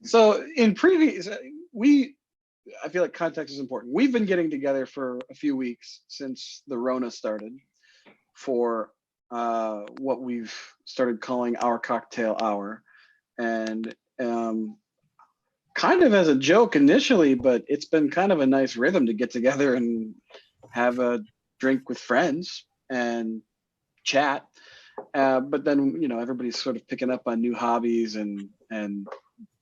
So in previous, I feel like context is important. We've been getting together for a few weeks since the Rona started for what we've started calling our cocktail hour. And kind of as a joke initially, but it's been kind of a nice rhythm to get together and have a drink with friends and chat. But then, everybody's sort of picking up on new hobbies, and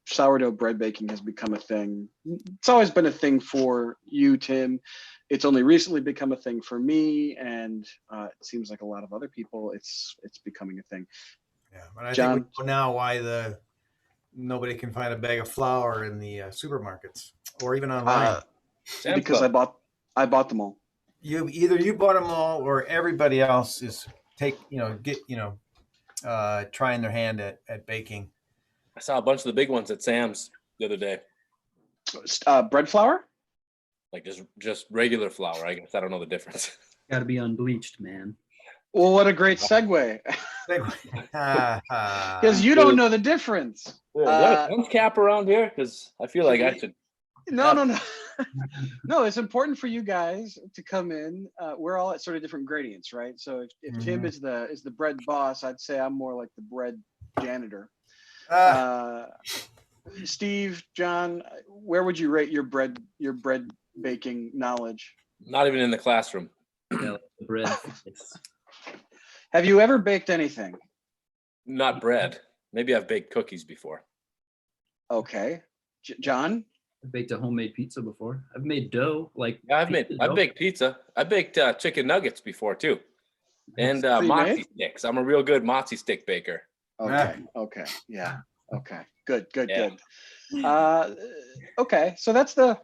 sourdough bread baking has become a thing. It's always been a thing for you, Tim. It's only recently become a thing for me, and it seems like a lot of other people, it's becoming a thing. Yeah, but I John? think we know now why nobody can find a bag of flour in the supermarkets or even online. Because I bought them all. You bought them all, or everybody else is trying their hand at baking. I saw a bunch of the big ones at Sam's the other day. Bread flour? Like just regular flour. I guess I don't know the difference. Got to be unbleached, man. Well, what a great segue. Because you don't know the difference. Is that a lunch cap around here? Because I feel like I should. No. No, it's important for you guys to come in. We're all at sort of different gradients, right? So if Tim is the bread boss, I'd say I'm more like the bread janitor. Steve, John, where would you rate your bread baking knowledge? Not even in the classroom. Yeah, like the bread. Have you ever baked anything? Not bread. Maybe I've baked cookies before. Okay. John? I've baked a homemade pizza before. I've made dough. I've baked pizza. I baked chicken nuggets before too. And mozzie sticks. I'm a real good mozzie stick baker. Okay. Yeah. Okay. Good. Okay. So that's the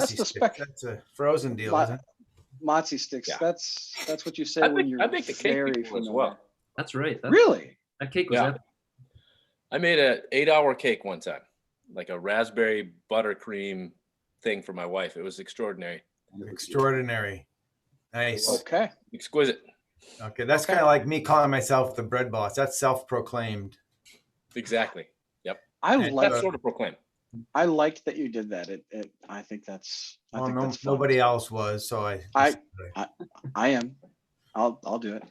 spec. That's a frozen deal, isn't it? Mozzie sticks. Yeah. That's what you say when you're I baked a cake before as well. That's right. Really? That cake was epic. I made an 8-hour cake one time, like a raspberry buttercream thing for my wife. It was extraordinary. Nice. Okay. Exquisite. Okay, that's kind of like me calling myself the bread boss. That's self-proclaimed. Exactly. Yep. That's sort of proclaimed. I liked that you did that. I think that's. That's nobody else was, so I am. I'll do it.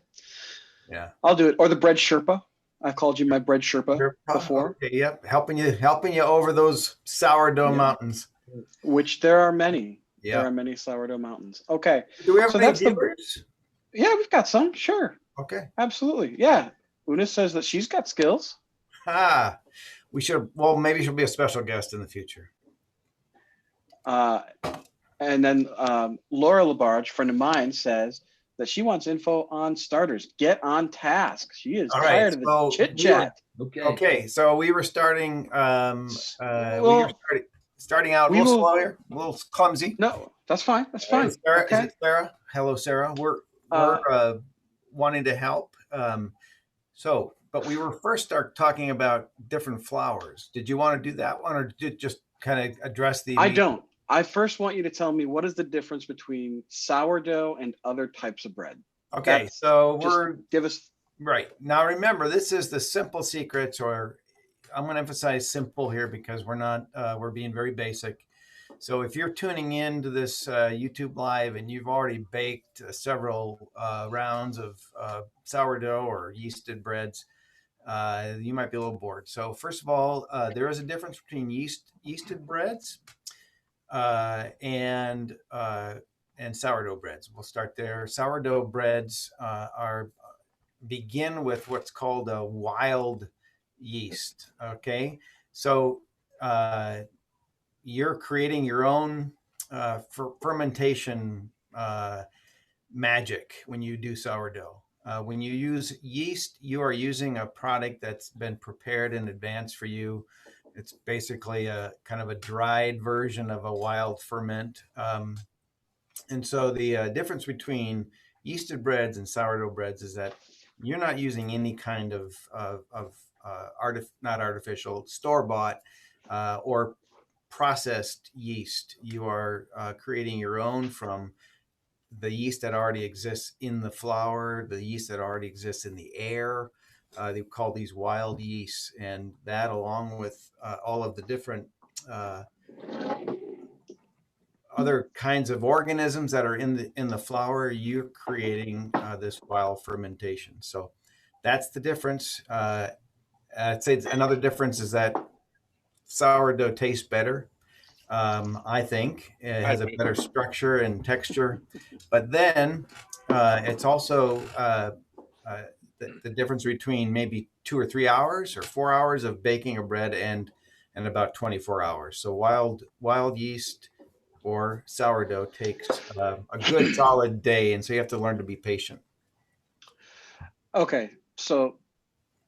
Yeah. I'll do it. Or the bread Sherpa. I've called you my bread Sherpa before. Okay, yep, helping you over those sourdough mountains. Which there are many. Yeah. There are many sourdough mountains. Okay. Do we have any viewers? Yeah, we've got some. Sure. Okay. Absolutely. Yeah. Una says that she's got skills. We should. Well, maybe she'll be a special guest in the future. And then Laura Labarge, friend of mine, says that she wants info on starters. Get on task. She is tired of the chit chat. Okay. So we were starting. Starting out a little slow here, a little clumsy. No, that's fine. That's fine. Sarah, is it Sarah? Hello, Sarah. We're wanting to help. But we were first talking about different flours. Did you want to do that one, or did you just kind of address the? I don't. I first want you to tell me what is the difference between sourdough and other types of bread. Okay, give us right now. Remember, this is the simple secrets, or I'm going to emphasize simple here because we're being very basic. So if you're tuning in to this YouTube live and you've already baked several rounds of sourdough or yeasted breads, you might be a little bored. So first of all, there is a difference between yeasted breads and sourdough breads. We'll start there. Sourdough breads begin with what's called a wild yeast. Okay, so you're creating your own fermentation magic when you do sourdough. When you use yeast, you are using a product that's been prepared in advance for you. It's basically a kind of a dried version of a wild ferment. And so the difference between yeasted breads and sourdough breads is that you're not using any kind of not artificial, store-bought or processed yeast. You are creating your own from the yeast that already exists in the flour, the yeast that already exists in the air, they call these wild yeasts, and that, along with all of the different other kinds of organisms that are in the flour, you're creating this wild fermentation. So that's the difference. I'd say another difference is that sourdough tastes better. I think it has a better structure and texture, but then it's also the difference between maybe 2 or 3 hours or 4 hours of baking a bread and about 24 hours. So wild yeast or sourdough takes a good solid day, and so you have to learn to be patient. Okay, so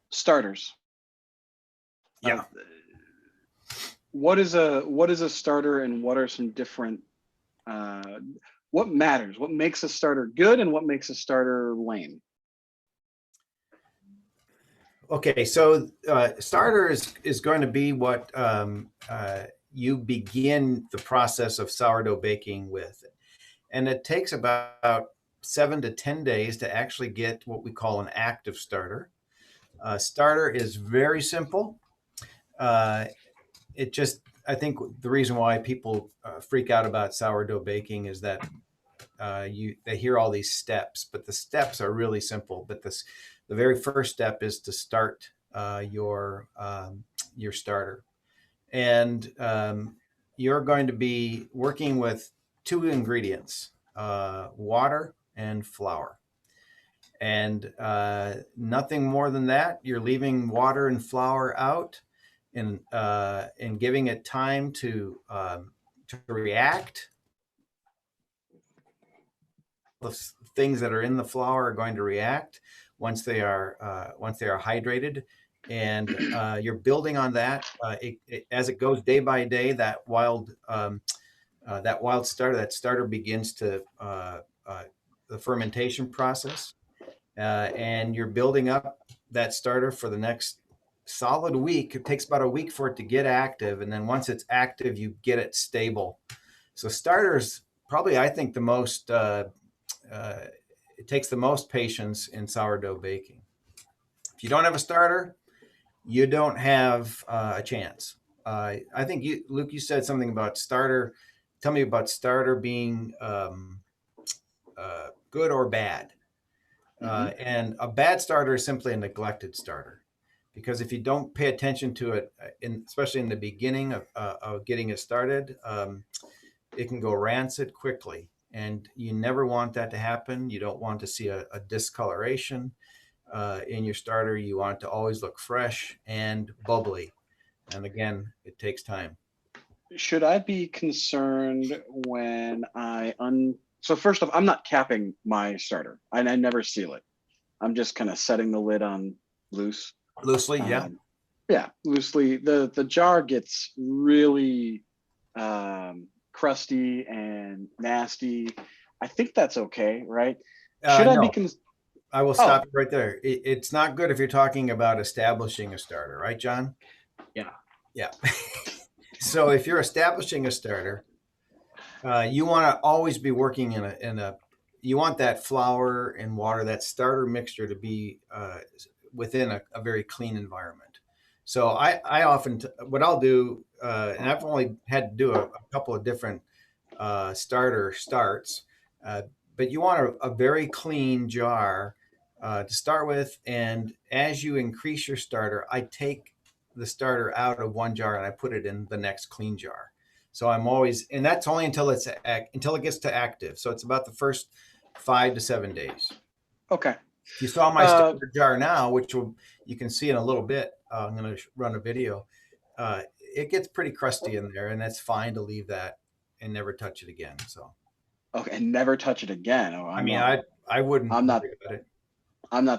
starters. Yeah. What is a starter, and what are some different what matters? What makes a starter good and what makes a starter lame? Okay, so starter is going to be what you begin the process of sourdough baking with. And it takes about 7 to 10 days to actually get what we call an active starter. Starter is very simple. I think the reason why people freak out about sourdough baking is that they hear all these steps, but the steps are really simple. But the very first step is to start your starter, and you're going to be working with two ingredients: water and flour, and nothing more than that. You're leaving water and flour out, and giving it time to react. The things that are in the flour are going to react once they are hydrated, and you're building on that. As it goes day by day, that wild starter, begins to the fermentation process, and you're building up that starter for the next solid week. It takes about a week for it to get active, and then once it's active, you get it stable. So starters probably, I think, the most it takes the most patience in sourdough baking. If you don't have a starter, you don't have a chance. I think Luke, you said something about starter. Tell me about starter being good or bad. And a bad starter is simply a neglected starter, because if you don't pay attention to it, especially in the beginning of getting it started, it can go rancid quickly. And you never want that to happen. You don't want to see a discoloration in your starter. You want it to always look fresh and bubbly. And again, it takes time. Should I be concerned when so first off, I'm not capping my starter. I never seal it. I'm just kind of setting the lid on loosely. Yeah. Yeah, loosely. The jar gets really crusty and nasty. I think that's okay, right? Should I be I will stop you right there. It's not good if you're talking about establishing a starter, right, John? Yeah. So if you're establishing a starter, you want to always be working you want that flour and water, that starter mixture, to be within a very clean environment. So I often, what I'll do, and I've only had to do a couple of different starter starts, but you want a very clean jar to start with. And as you increase your starter, I take the starter out of one jar and I put it in the next clean jar. So I'm always, and that's only until it gets to active. So it's about the first 5 to 7 days. Okay. If you saw my starter jar now, which you can see in a little bit, I'm going to run a video. It gets pretty crusty in there, and it's fine to leave that and never touch it again. So. Okay, and never touch it again. Oh, I wouldn't. I'm not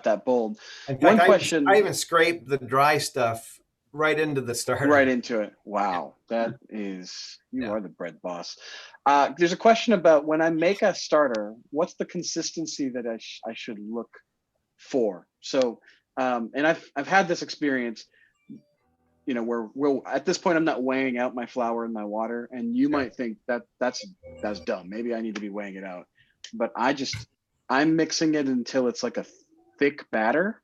that bold. In fact, I even scrape the dry stuff right into the starter. Right into it. Wow, that is, you are the bread boss. There's a question about, when I make a starter, what's the consistency that I should look for? So, and I've had this experience, where at this point I'm not weighing out my flour and my water, and you might think that's dumb. Maybe I need to be weighing it out, but I'm mixing it until it's like a thick batter,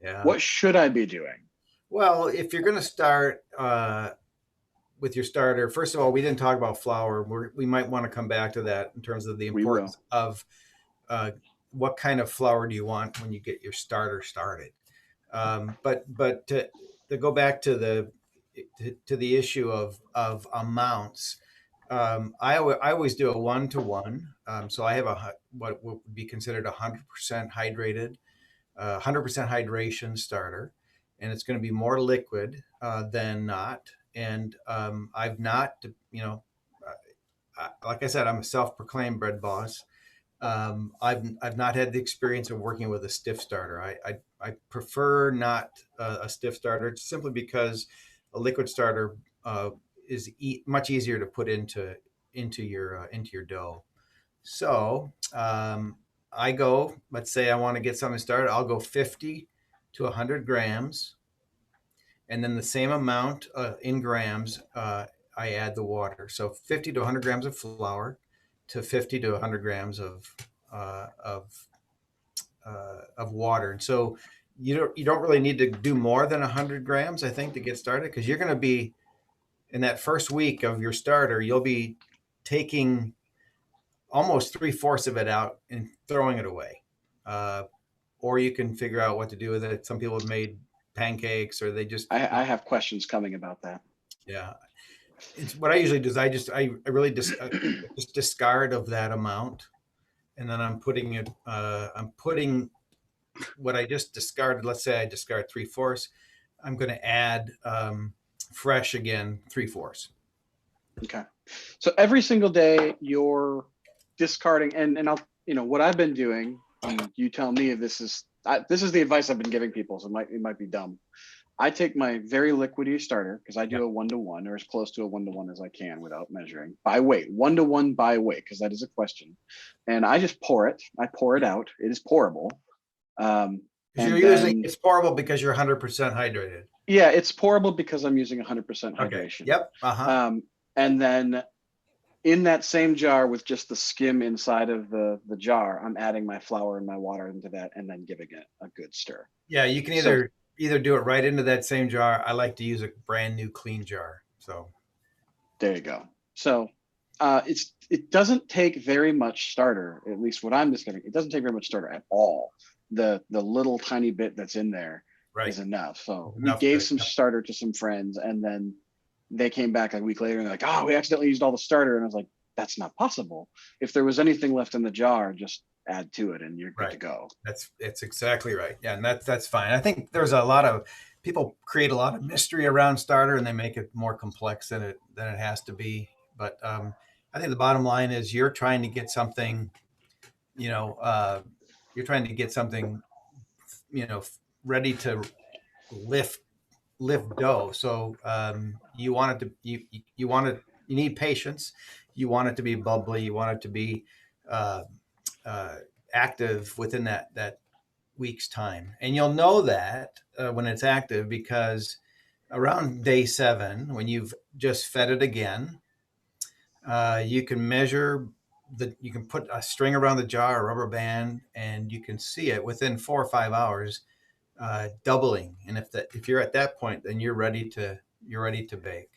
Yeah. What should I be doing? Well, if you're going to start with your starter, first of all, we didn't talk about flour. We might want to come back to that in terms of the We will. importance of what kind of flour do you want when you get your starter started. But to go back to the issue of amounts, I always do a 1-to-1. So I have what would be considered 100% hydrated, 100% hydration starter, and it's going to be more liquid than not. And I've not, like I said, I'm a self-proclaimed bread boss. I've not had the experience of working with a stiff starter. I prefer not a stiff starter simply because a liquid starter is much easier to put into your dough. So I go. Let's say I want to get something started. I'll go 50 to 100 grams, and then the same amount in grams. I add the water. So 50 to 100 grams of flour to 50 to 100 grams uh, of of water. And so you don't really need to do more than 100 grams, I think, to get started, because you're going to be in that first week of your starter. You'll be taking almost 3/4 of it out and throwing it away, or you can figure out what to do with it. Some people have made pancakes, or they just I have questions coming about that. yeah. It's what I usually do is I really just discard of that amount, and then I'm putting what I just discarded. Let's say I discard 3/4. I'm going to add fresh again 3/4. Okay. So every single day you're discarding, and I'll, what I've been doing, and you tell me if this is the advice I've been giving people, so it might be dumb. I take my very liquidy starter, because I do a 1-to-1, or as close to a 1-to-1 as I can without measuring, by weight, 1-to-1 by weight, because that is a question. And I just pour it. I pour it out. It is pourable. It's pourable because you're 100% hydrated. Yeah, it's pourable because I'm using 100% hydration. Okay. Yep. And then in that same jar with just the skim inside of the jar, I'm adding my flour and my water into that, and then giving it a good stir. Yeah, you can either do it right into that same jar. I like to use a brand new clean jar. So there you go. So it doesn't take very much starter, at least what I'm discovering. It doesn't take very much starter at all. The little tiny bit that's in there is enough. So we gave some starter to some friends, and then they came back a week later and they're like, "Oh, we accidentally used all the starter." And I was like, "That's not possible. If there was anything left in the jar, just add to it and you're good to go." That's exactly right. Yeah, and that's fine. I think there's a lot of people create a lot of mystery around starter, and they make it more complex than it has to be. But I think the bottom line is you're trying to get something, ready to lift dough. So you want it to you need patience. You want it to be bubbly. You want it to be active within that week's time, and you'll know that when it's active, because around day 7, when you've just fed it again, you can measure you can put a string around the jar, a rubber band, and you can see it within 4 or 5 hours doubling. And if you're at that point, then you're ready to bake.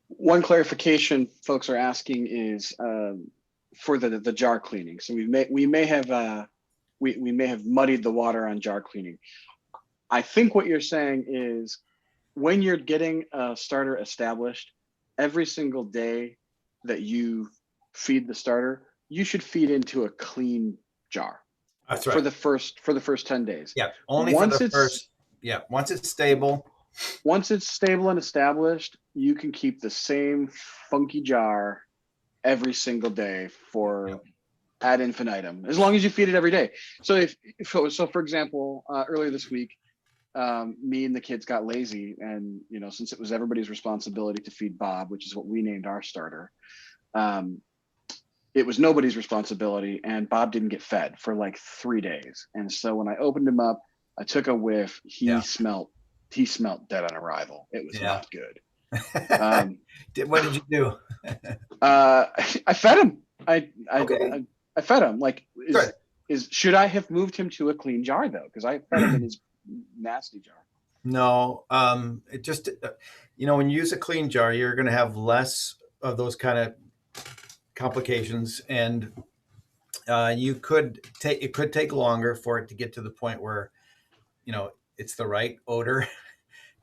One clarification folks are asking is for the jar cleaning. So we may have muddied the water on jar cleaning. I think what you're saying is when you're getting a starter established, every single day that you feed the starter, you should feed into a clean jar. That's right. For the first 10 days. Yeah. Only once it's stable. Once it's stable and established, you can keep the same funky jar every single day for ad infinitum, as long as you feed it every day. So for example, earlier this week, me and the kids got lazy, and since it was everybody's responsibility to feed Bob, which is what we named our starter, it was nobody's responsibility, and Bob didn't get fed for like 3 days. And so when I opened him up, I took a whiff. He smelled dead on arrival. It was not good. What did you do? I fed him. I fed him. Like, should I have moved him to a clean jar though? Because I fed him in his nasty jar. No, it just, when you use a clean jar, you're going to have less of those kind of complications, and it could take longer for it to get to the point where, it's the right odor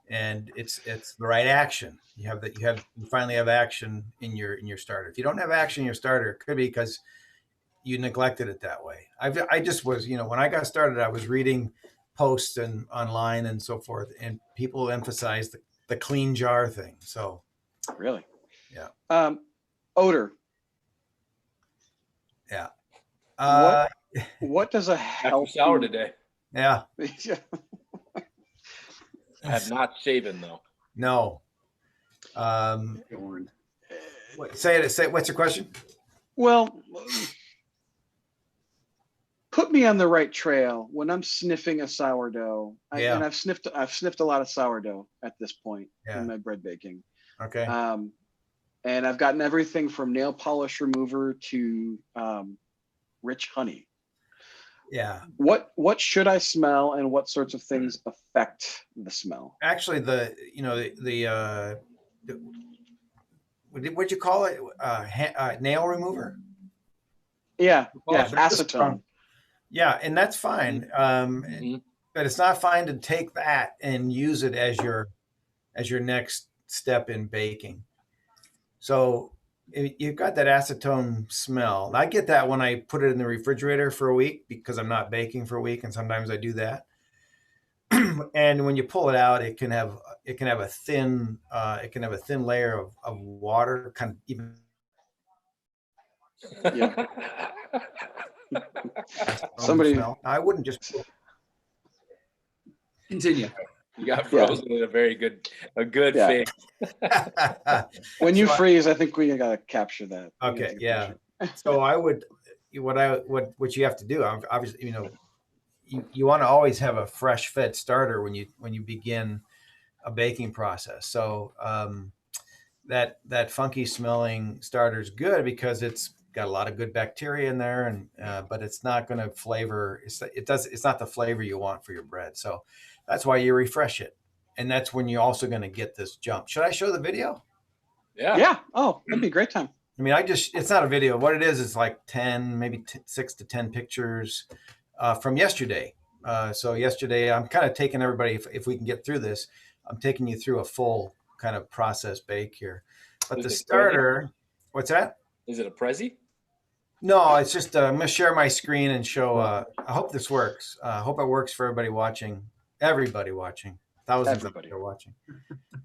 and it's the right action. You finally have action in your starter. If you don't have action in your starter, it could be because you neglected it that way. I just was, when I got started, I was reading posts and online and so forth, and people emphasize the clean jar thing. So really, yeah. Odor. Yeah. What does a After shower today. Yeah. I have not shaven though. No. Say it. What's your question? Well, put me on the right trail when I'm sniffing a sourdough. And I've sniffed a lot of sourdough at this point in my bread baking. Okay. And I've gotten everything from nail polish remover to rich honey. Yeah. What should I smell, and what sorts of things affect the smell? Actually, what'd you call it? Nail remover? Yeah, acetone. Yeah, and that's fine. But it's not fine to take that and use it as your next step in baking. So you've got that acetone smell. I get that when I put it in the refrigerator for a week because I'm not baking for a week, and sometimes I do that. And when you pull it out, it can have a thin layer of water, kind of even. Yeah. Somebody. I wouldn't just continue. You got frozen in a good face. So When you freeze, I think we gotta capture that. Okay, yeah. So what you have to do, obviously, you want to always have a fresh fed starter when you begin a baking process. So that funky smelling starter is good because it's got a lot of good bacteria in there, and but it's not going to flavor. It's not the flavor you want for your bread. So that's why you refresh it, and that's when you're also going to get this jump. Should I show the video? Yeah. Oh, that'd be a great time. I mean, it's not a video. What it is like 10, maybe 6 to 10 pictures from yesterday. So yesterday, I'm kind of taking everybody, if we can get through this, I'm taking you through a full kind of process bake here. But the starter, what's that? Is it a Prezi? No, it's just, I'm going to share my screen and show, I hope this works. I hope it works for everybody watching, thousands of people are watching.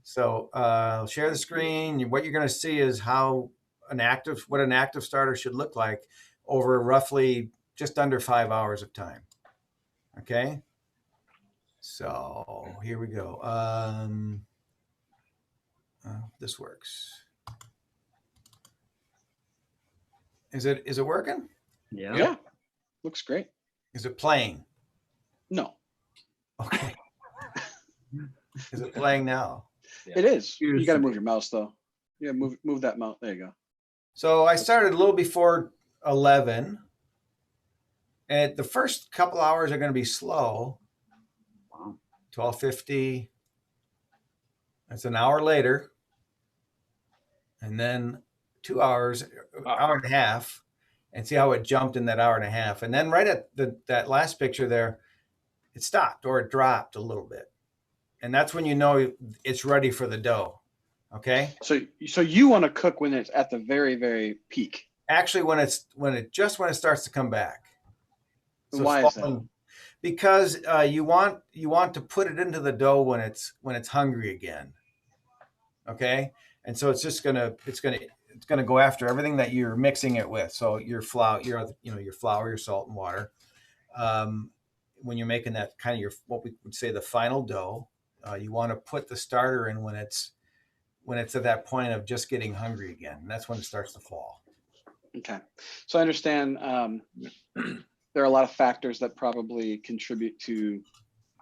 So I'll share the screen. What you're going to see is what an active starter should look like over roughly just under 5 hours of time. Okay. So here we go. This works. Is it working? Yeah. Looks great. Is it playing? No. Okay. Is it playing now? Yeah. It is. You got to move your mouse though. Yeah, move that mouse. There you go. So I started a little before 11. And the first couple hours are going to be slow. 12:50. That's an hour later. And then 2 hours, hour and a half, and see how it jumped in that hour and a half. And then right at that last picture there, it stopped or it dropped a little bit. And that's when you know it's ready for the dough. Okay. So you want to cook when it's at the very, very peak. Actually, when it starts to come back. So why is that? Because you want to put it into the dough when it's hungry again. Okay. And so it's gonna go after everything that you're mixing it with. So your flour, your flour, your salt and water. When you're making that kind of what we would say the final dough, you want to put the starter in when it's at that point of just getting hungry again. And that's when it starts to fall. Okay. So I understand there are a lot of factors that probably contribute to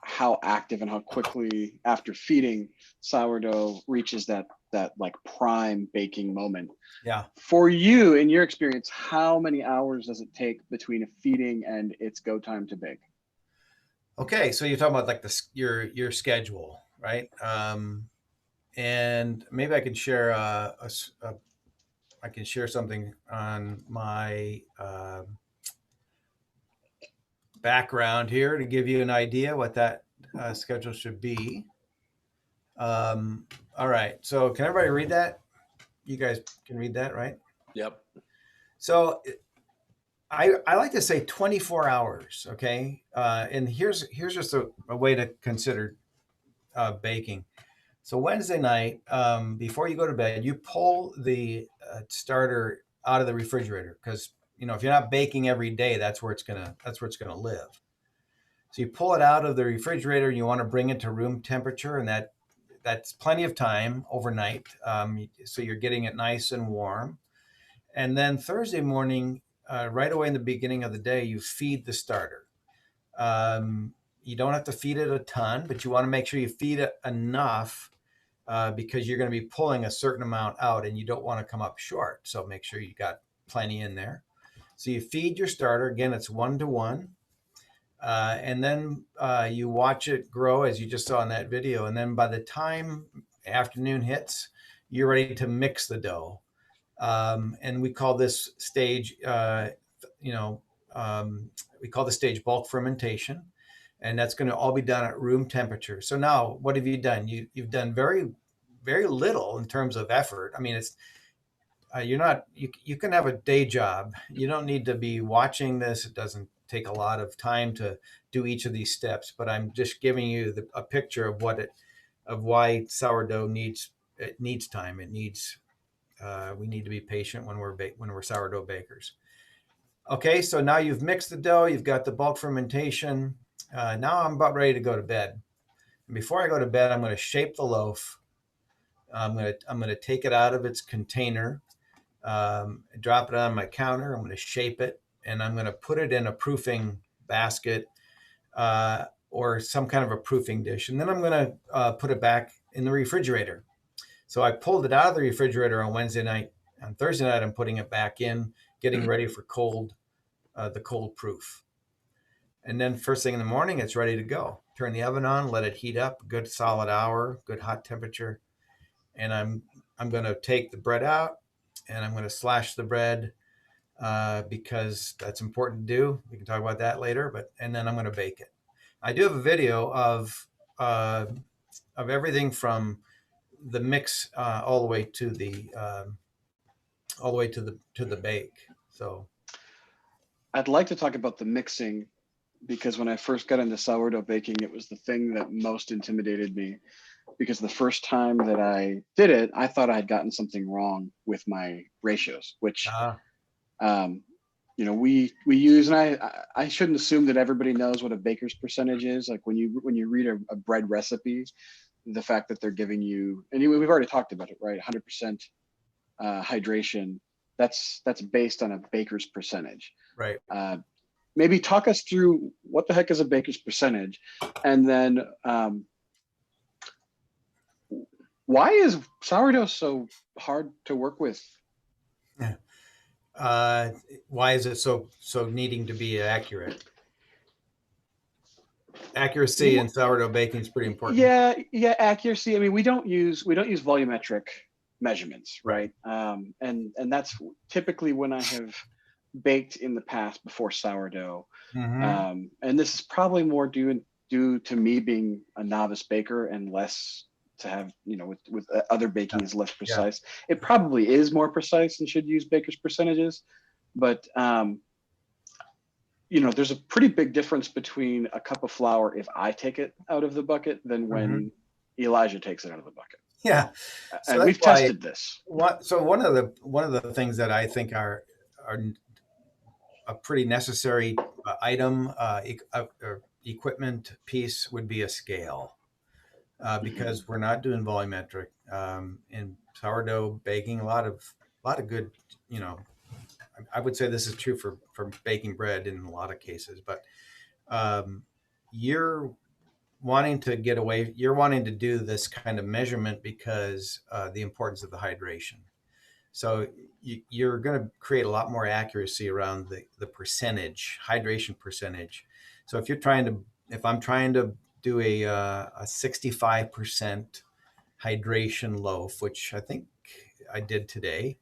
how active and how quickly after feeding sourdough reaches that like prime baking moment. Yeah. For you, in your experience, how many hours does it take between a feeding and its go time to bake? Okay, so you're talking about like your schedule, right? And maybe I can share I can share something on my background here to give you an idea what that schedule should be. All right, so can everybody read that? You guys can read that, right? Yep. So I like to say 24 hours, okay? And here's just a way to consider baking. So Wednesday night, before you go to bed, you pull the starter out of the refrigerator because if you're not baking every day, that's where it's gonna live. So you pull it out of the refrigerator and you want to bring it to room temperature, and that's plenty of time overnight. So you're getting it nice and warm. And then Thursday morning, right away in the beginning of the day, you feed the starter. You don't have to feed it a ton, but you want to make sure you feed it enough because you're going to be pulling a certain amount out and you don't want to come up short. So make sure you got plenty in there. So you feed your starter. Again, it's 1-to-1. And then you watch it grow as you just saw in that video. And then by the time afternoon hits, you're ready to mix the dough. And we call this stage, we call the stage bulk fermentation. And that's going to all be done at room temperature. So now what have you done? You've done very, very little in terms of effort. I mean, it's, you can have a day job. You don't need to be watching this. It doesn't take a lot of time to do each of these steps, but I'm just giving you a picture of why sourdough needs time. It needs, we need to be patient when we're sourdough bakers. Okay, so now you've mixed the dough, you've got the bulk fermentation. Now I'm about ready to go to bed. And before I go to bed, I'm going to shape the loaf. I'm going to take it out of its container, drop it on my counter. I'm going to shape it, and I'm going to put it in a proofing basket or some kind of a proofing dish. And then I'm going to put it back in the refrigerator. So I pulled it out of the refrigerator on Wednesday night. On Thursday night, I'm putting it back in, getting ready for the cold proof. And then first thing in the morning, it's ready to go. Turn the oven on, let it heat up, a good solid hour, good hot temperature. And I'm going to take the bread out and I'm going to slash the bread because that's important to do. We can talk about that later, and then I'm going to bake it. I do have a video of everything from the mix all the way to the bake. So I'd like to talk about the mixing because when I first got into sourdough baking, it was the thing that most intimidated me because the first time that I did it, I thought I had gotten something wrong with my ratios, which we use, and I shouldn't assume that everybody knows what a baker's percentage is. Like when you read a bread recipe, the fact that they're giving you, and we've already talked about it, right? 100% hydration. That's based on a baker's percentage. Right. Maybe talk us through what the heck is a baker's percentage, and then why is sourdough so hard to work with? Why is it so needing to be accurate? Accuracy in sourdough baking is pretty important. Yeah, accuracy. I mean, we don't use volumetric measurements, right? And that's typically when I have baked in the past before sourdough. Mm-hmm. And this is probably more due to me being a novice baker and less to have, with other baking is less precise. Yeah. It probably is more precise and should use baker's percentages, but there's a pretty big difference between a cup of flour if I take it out of the bucket than when Elijah takes it out of the bucket. Yeah, and we've tested this. So one of the things that I think are a pretty necessary item, equipment piece would be a scale, because we're not doing volumetric in sourdough baking. A lot of good, I would say this is true for baking bread in a lot of cases, but wanting to get away, you're wanting to do this kind of measurement because the importance of the hydration. So you're going to create a lot more accuracy around the percentage, hydration percentage. So if I'm trying to do a 65% hydration loaf, which I think I did today,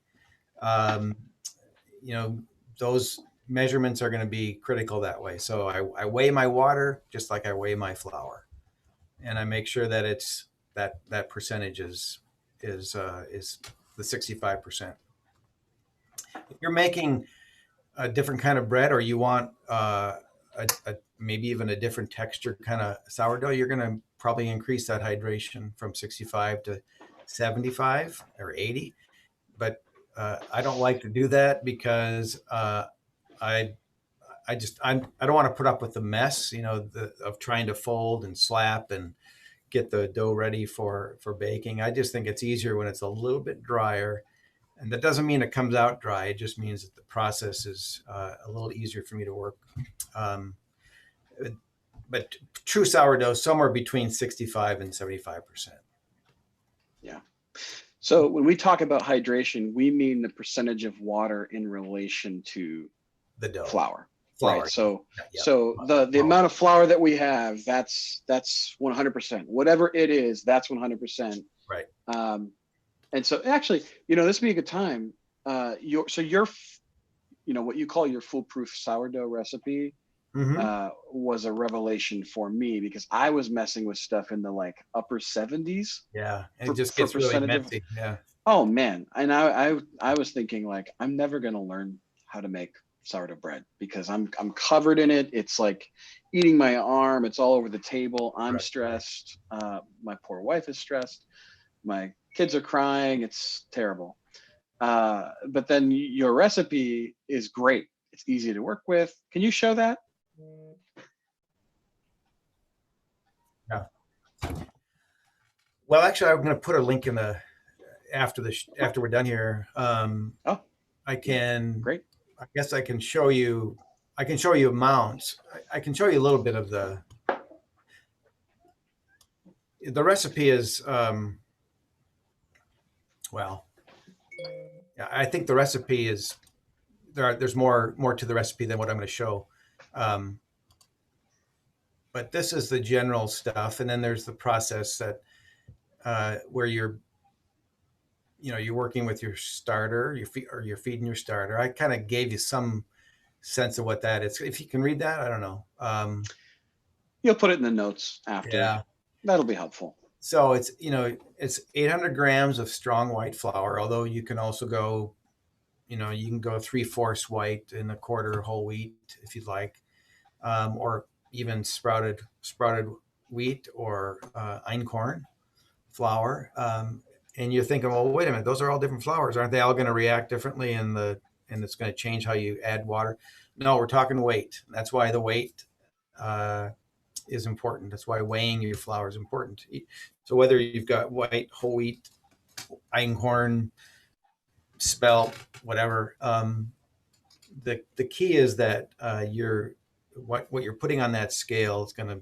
those measurements are going to be critical that way. So I weigh my water just like I weigh my flour, and I make sure that it's that percentage is the 65%. If you're making a different kind of bread, or you want maybe even a different texture kind of sourdough, you're going to probably increase that hydration from 65 to 75 or 80. But I don't like to do that because I don't want to put up with the mess, of trying to fold and slap and get the dough ready for baking. I just think it's easier when it's a little bit drier. And that doesn't mean it comes out dry. It just means that the process is a little easier for me to work. But true sourdough, somewhere between 65 and 75%. Yeah. So when we talk about hydration, we mean the percentage of water in relation to the dough. Flour. Right. So yeah. So the amount of flour that we have, that's 100%. Whatever it is, that's 100%. Right. And so actually, this would be a good time. What you call your foolproof sourdough recipe was a revelation for me, because I was messing with stuff in the upper 70s. Yeah, it just gets really messy. Yeah. Oh man, and I was thinking I'm never gonna learn how to make sourdough bread because I'm covered in it. It's like eating my arm. It's all over the table. I'm stressed. My poor wife is stressed. My kids are crying. It's terrible. But then your recipe is great. It's easy to work with. Can you show that? Yeah. Well, actually, I'm going to put a link in after we're done here. I can. Great. I guess I can show you. I can show you amounts. I can show you a little bit of the recipe is. Well, yeah, I think the recipe is there's more to the recipe than what I'm going to show. But this is the general stuff, and then there's the process that where you're working with your starter, you're feeding your starter. I kind of gave you some sense of what that is. If you can read that, I don't know. You'll put it in the notes after. Yeah, that'll be helpful. So it's 800 grams of strong white flour. Although you can also go, you can go 3/4 white and 1/4 whole wheat if you'd like, or even sprouted wheat or einkorn flour. And you're thinking, well, wait a minute, those are all different flours. Aren't they all going to react differently? And it's going to change how you add water. No, we're talking weight. That's why the weight is important. That's why weighing your flour is important. So whether you've got white, whole wheat, einkorn, spelt, whatever, the key is that what you're putting on that scale is going to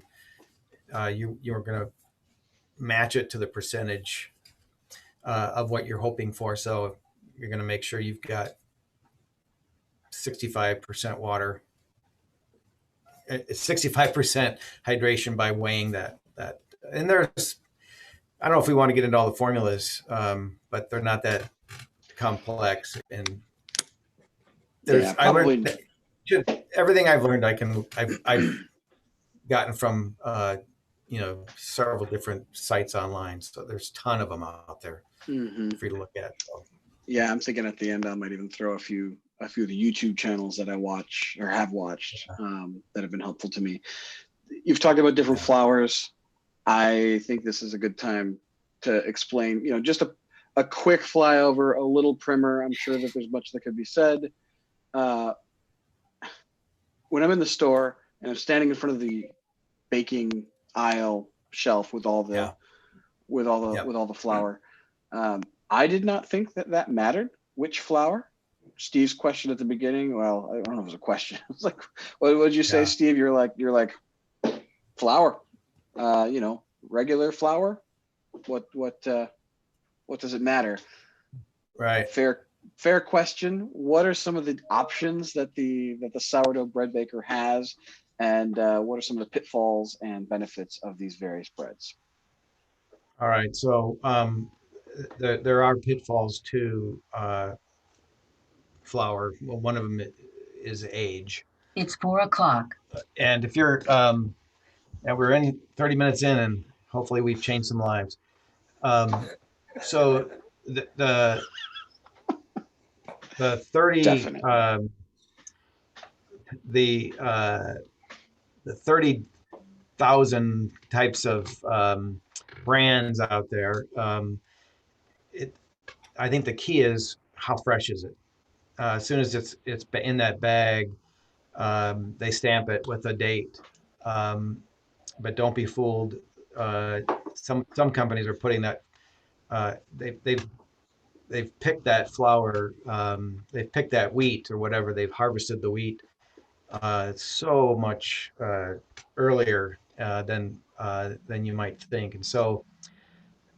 you're going to match it to the percentage of what you're hoping for. So you're going to make sure you've got 65% water, 65% hydration by weighing that. And there's, I don't know if we want to get into all the formulas, but they're not that complex. And there's, I learned everything I've learned. I've gotten from, several different sites online. So there's a ton of them out there for you to look at. So. Yeah, I'm thinking at the end I might even throw a few of the YouTube channels that I watch or have watched that have been helpful to me. You've talked about different flours. I think this is a good time to explain, just a quick flyover, a little primer. I'm sure that there's much that could be said. When I'm in the store and I'm standing in front of the baking aisle shelf with all the flour, I did not think that mattered which flour. Steve's question at the beginning, well, I don't know if it was a question. I was like, what did you say, Steve? You're like flour. Regular flour? What does it matter? Right. Fair question. What are some of the options that the sourdough bread baker has, and what are some of the pitfalls and benefits of these various breads? All right. So there are pitfalls to flour. Well, one of them is age. It's 4 o'clock. And if you're, and we're in 30 minutes in, and hopefully we've changed some lives. So the 30 Definitely. The 30,000 types of brands out there. I think the key is how fresh is it. As soon as it's in that bag, they stamp it with a date. But don't be fooled. Some companies are putting that. They've picked that flour. They've picked that wheat or whatever. They've harvested the wheat so much earlier than you might think. And so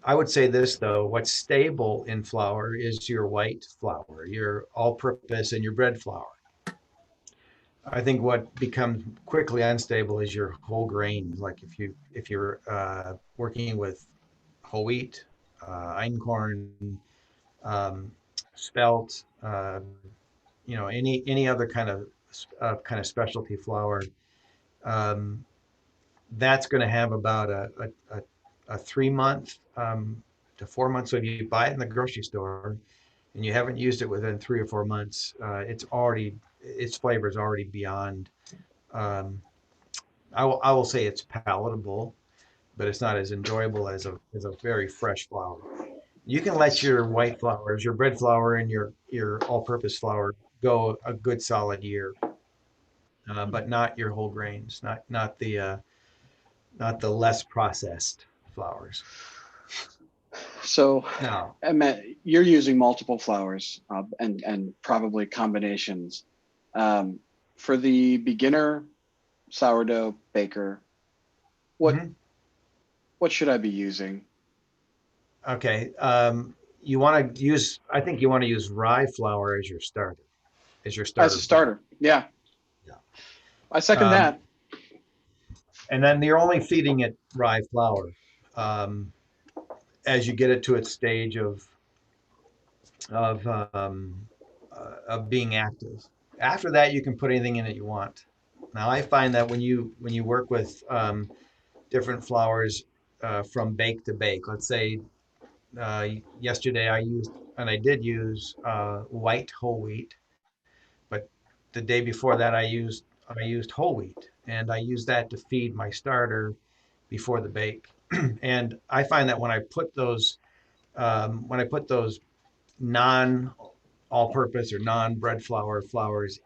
I would say this though: what's stable in flour is your white flour, your all-purpose, and your bread flour. I think what becomes quickly unstable is your whole grains. Like if you're working with whole wheat, einkorn, um, spelt, any other kind of specialty flour, um, that's going to have about a 3 month to 4 months. So if you buy it in the grocery store and you haven't used it within 3 or 4 months, its flavor is already beyond. Um, I will say it's palatable, but it's not as enjoyable as a very fresh flour. You can let your white flours, your bread flour, and your all-purpose flour go a good solid year, but not your whole grains, not the less processed flours. So, Now, Matt, you're using multiple flours and probably combinations. For the beginner sourdough baker, what mhm. what should I be using? Okay, you want to use. I think you want to use rye flour as your starter, As a flour. starter, yeah, Yeah. I second Um, that. and then you're only feeding it rye flour um, as you get it to its stage of of being active. After that, you can put anything in it you want. Now, I find that when you work with different flours from bake to bake, let's say yesterday I did use white whole wheat, but the day before that I used whole wheat, and I used that to feed my starter before the bake. And I find that when I put those non all-purpose or non-bread flour flours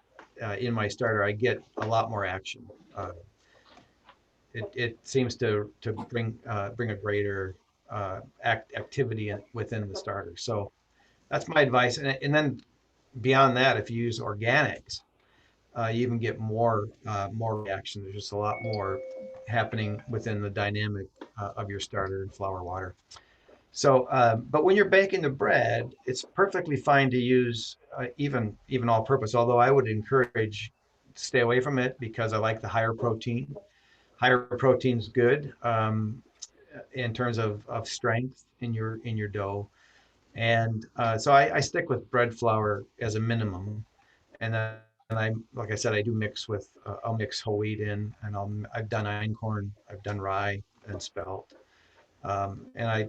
in my starter, I get a lot more action. It seems to bring a greater activity within the starter. So that's my advice. And then beyond that, if you use organics, you even get more reaction. There's just a lot more happening within the dynamic of your starter and flour water. So, but when you're baking the bread, it's perfectly fine to use even all-purpose. Although I would encourage stay away from it because I like the higher protein. Higher protein's good in terms of strength in your dough, and so I stick with bread flour as a minimum, and then like I said, I do mix with I'll mix whole wheat in, and I've done einkorn, I've done rye and spelt, and I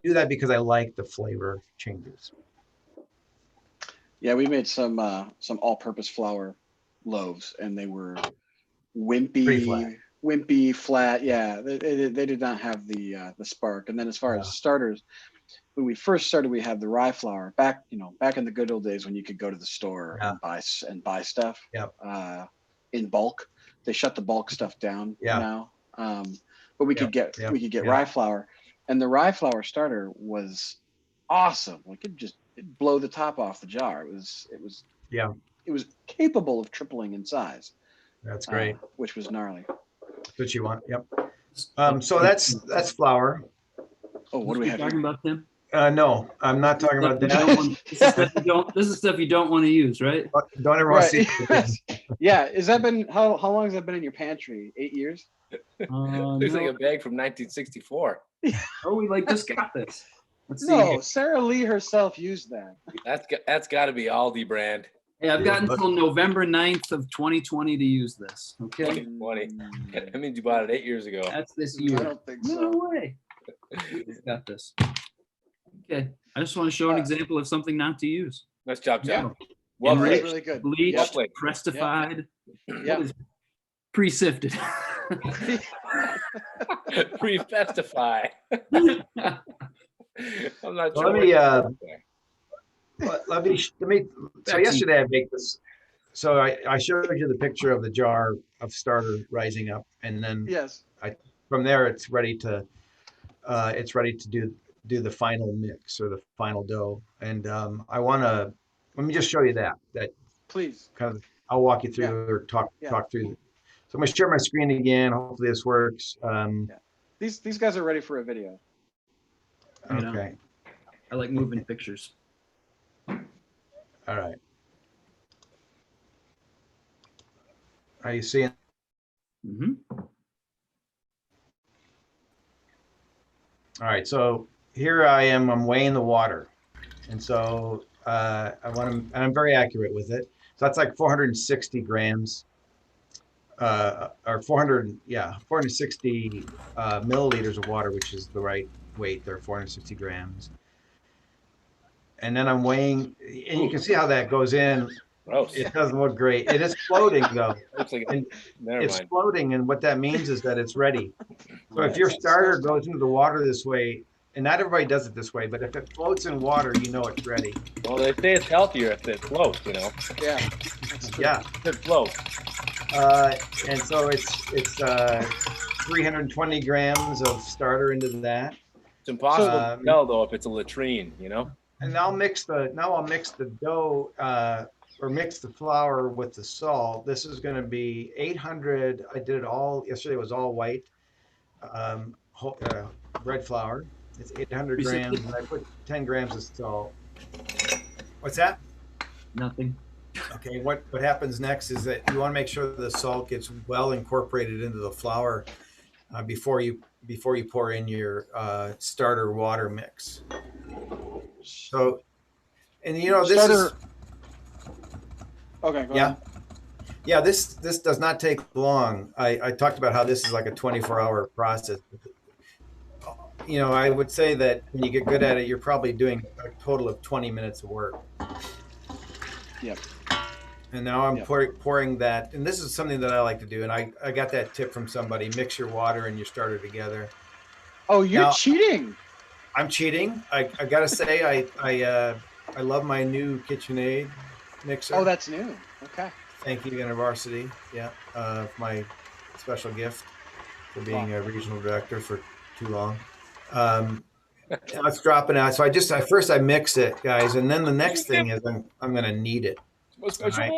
do that because I like the flavor changes. Yeah, we made some all-purpose flour loaves, and they were Pretty flat. wimpy, flat. Yeah, they did not have the spark. And then as far as Yeah. starters, when we first started, we had the rye flour back in the good old days when you could go to the store Yeah. and buy stuff Yep. in bulk. They shut the bulk stuff down Yeah. now, but we could Yep. get Yep. we could get Yep. rye flour, and the rye flour starter was awesome. Like it'd blow the top off the jar. Yeah. It was capable of tripling in size, That's great. which was gnarly. That's what you want. Yep. So that's flour. Oh, what do we have talking here? about, Tim? No, I'm not talking about You that. don't want- this is stuff you don't want to use, right? Don't ever want to Right. see. Yeah, is that been how long has that been in your pantry? 8 years? Looks like a bag from 1964. Oh, we like just got this. Let's see. No, Sarah Lee herself used that. That's got to be Aldi brand. Hey, I've got until November 9th of 2020 to use this. Okay. 2020. That means you bought it 8 years ago. That's this I year. don't think No so. way. We just got this. Okay. I just want to show an example of something not to use. Nice job, Jeff. Yeah. Well That's played. really good. Bleached, Well played. prestified, Yeah. pre-sifted. Pre-festify. I'm not Well, sure. let me. So yesterday I baked this. So I showed you the picture of the jar of starter rising up, and then Yes. from there it's ready to do the final mix or the final dough. And let me just show you that Please. kind of. I'll walk you through Yeah. or talk Yeah. through. So I'm gonna share my screen again. Hopefully this works. These guys are ready for a video. You know. Okay. I like moving pictures. All right. Are you seeing? Mm-hmm. All right. So here I am. I'm weighing the water, and so and I'm very accurate with it. So that's like 460 grams, or 460 milliliters of water, which is the right weight. They're 460 grams. And then I'm weighing, and you can see how that goes in. Gross. It doesn't look great. It is floating though. Looks like And never it's mind. floating, and what that means is that it's ready. So if your starter goes into the water this way, and not everybody does it this way, but if it floats in water, you know it's ready. Well, they say it's healthier if it floats, Yeah. Yeah. If it floats. And so it's 320 grams of starter into that. It's impossible to tell though if it's a latrine, you know? And I'll mix the dough or mix the flour with the salt. This is going to be 800. I did it all yesterday. It was all white bread flour. It's 800 grams, and I put 10 grams of salt. What's that? Nothing. Okay. What happens next is that you want to make sure the salt gets well incorporated into the flour before you pour in your starter water mix. So, and you know this Starter. is. Okay. Go Yeah. ahead. Yeah, this does not take long. I talked about how this is like a 24-hour process. You know, I would say that when you get good at it, you're probably doing a total of 20 minutes of work. Yep. And now I'm pouring that, and this is something that I like to do, and I got that tip from somebody: mix your water and your starter together. Oh, you're Now, cheating. I'm cheating. I gotta say, I love my new KitchenAid mixer. Oh, that's new. Okay. Thank you, University. Yeah, my special gift for being a regional director for too long. Let's drop it out. So first I mix it, guys, and then the next thing is I'm going to knead it. Right?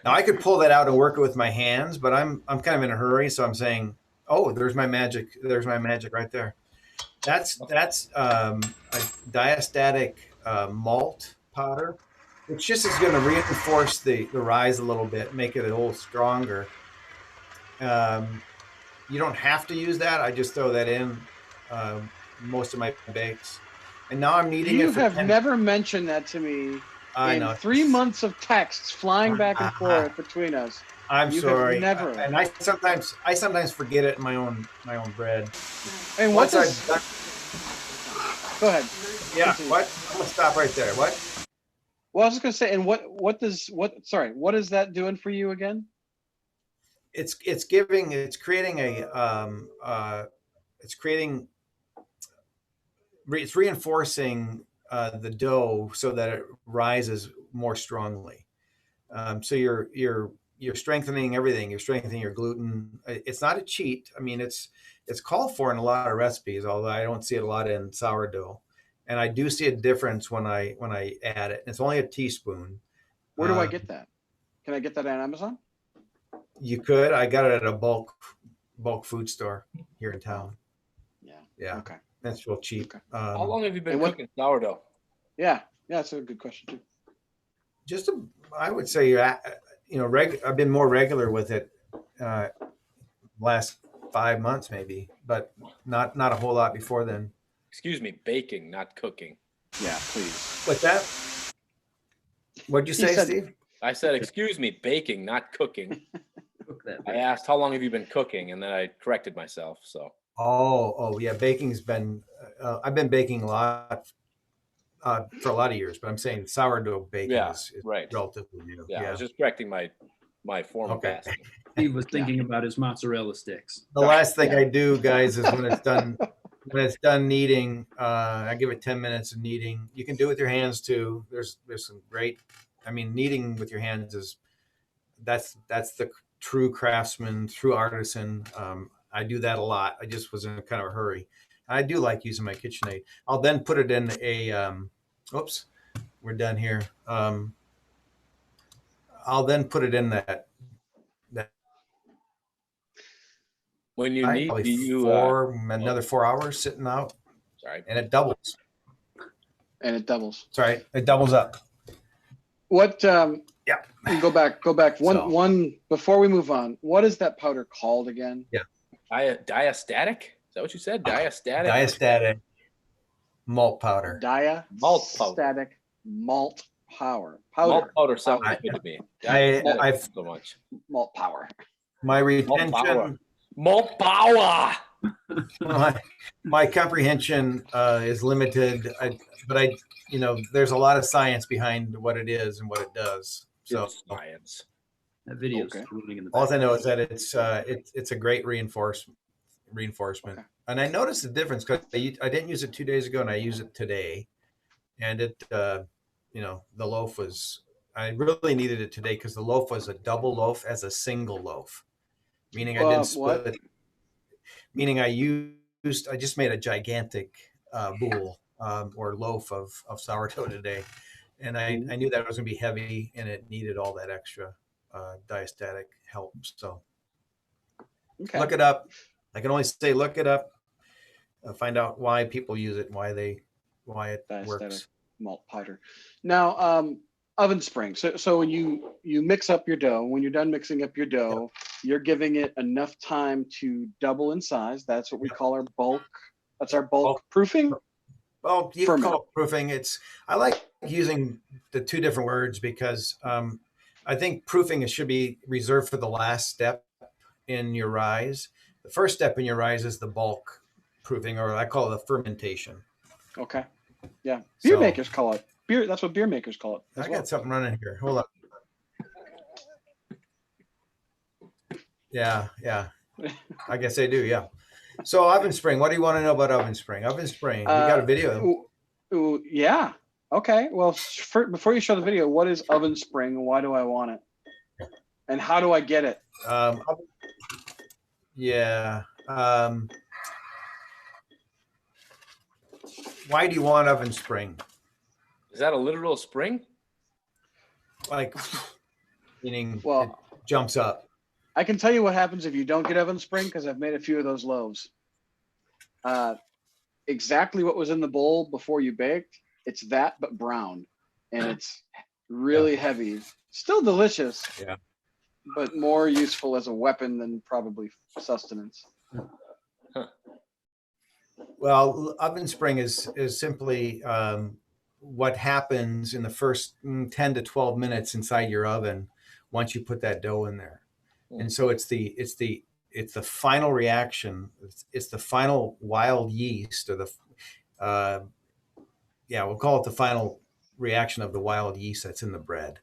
Now I could pull that out and work it with my hands, but I'm kind of in a hurry, so I'm saying, oh, there's my magic. There's my magic right there. That's a diastatic malt powder, which just is going to reinforce the rise a little bit, make it a little stronger. You don't have to use that. I just throw that in most of my bakes. And now I'm kneading it. You have never mentioned that to me I in know. 3 months of texts flying back and forth between us. I'm sorry. Never. And I sometimes forget it in my own bread. And what does? Go ahead. Yeah. Continue. What? I'm gonna stop right there. What? Well, I was just gonna say, and what is that doing for you again? It's reinforcing the dough so that it rises more strongly. So you're strengthening everything. You're strengthening your gluten. It's not a cheat. I mean, it's called for in a lot of recipes, although I don't see it a lot in sourdough. And I do see a difference when I add it. It's only a teaspoon. Where do I get that? Can I get that on Amazon? You could. I got it at a bulk bulk food store here in town. Yeah. Yeah. Okay. That's real cheap. Okay. How long have you been and what- cooking sourdough? Yeah. Yeah, that's a good question too. I would say, I've been more regular with it last 5 months maybe, but not a whole lot before then. Excuse me, baking, not cooking. Yeah, please. What's that? What'd you say, said- Steve? I said, excuse me, baking, not cooking. Cook that I back. asked, how long have you been cooking? And then I corrected myself. So Oh, yeah. Baking's been, I've been baking a lot for a lot of years, but I'm saying sourdough baking Yeah, is right. relatively new. yeah, I was just correcting my form of Okay. asking. He was thinking about his mozzarella sticks. The last thing I do, guys, is when it's done kneading, I give it 10 minutes of kneading. You can do it with your hands too. There's some great, kneading with your hands that's the true craftsman, true artisan. I do that a lot. I just was in kind of a hurry. I do like using my KitchenAid. I'll then put it in oops, we're done here. I'll then put it in that When you need, probably do you, another 4 hours sitting out, sorry, and it doubles. And it doubles. Sorry, it doubles up. What Yeah. Go back. So- One before we move on. What is that powder called again? diastatic? Is that what you said? Diastatic? Diastatic malt powder. Malt powder. Diastatic malt powder. Malt powder sounds good to me. I've- Diastatic, so much. Malt power. My Malt retention, power. Malt power. my comprehension is limited, but there's a lot of science behind what it is and what it does. So It's science. That video's Okay. rolling in the all back. I know is that it's a great reinforcement. Okay. And I noticed the difference because I didn't use it 2 days ago and I use it today, and the loaf I really needed it today because the loaf was a double loaf as a single loaf, meaning I didn't split it. Meaning I just made a gigantic boule or loaf of sourdough today, and I knew that it was going to be heavy and it needed all that extra diastatic help. So Okay. look it up. I can only say look it up. Find out why people use it, why it Diastatic works. malt powder. Now, oven spring. So when you mix up your dough, when you're done mixing up your dough, you're giving it enough time to double in size. That's what we call our bulk. That's our bulk proofing. Well, you can Ferment. call it proofing. I like using the two different words because I think proofing should be reserved for the last step in your rise. The first step in your rise is the bulk proofing, or I call it the fermentation. Okay. Yeah. Beer So- makers call it beer. That's what beer makers call it. I as well. got something running here. Hold on. Yeah. I guess I do. Yeah. So oven spring. What do you want to know about oven spring? Oven spring. We got a video. Yeah. Okay. Well, before you show the video, what is oven spring? Why do I want it? And how do I get it? Yeah. Why do you want oven spring? Is that a literal spring? Like, meaning Well, it jumps up. I can tell you what happens if you don't get oven spring because I've made a few of those loaves. Exactly what was in the bowl before you baked. It's that, but brown, and it's really heavy. Still delicious. Yeah. But more useful as a weapon than probably sustenance. Well, oven spring is simply what happens in the first 10 to 12 minutes inside your oven once you put that dough in there. And so it's the final reaction. It's the final wild yeast, or we'll call it the final reaction of the wild yeast that's in the bread.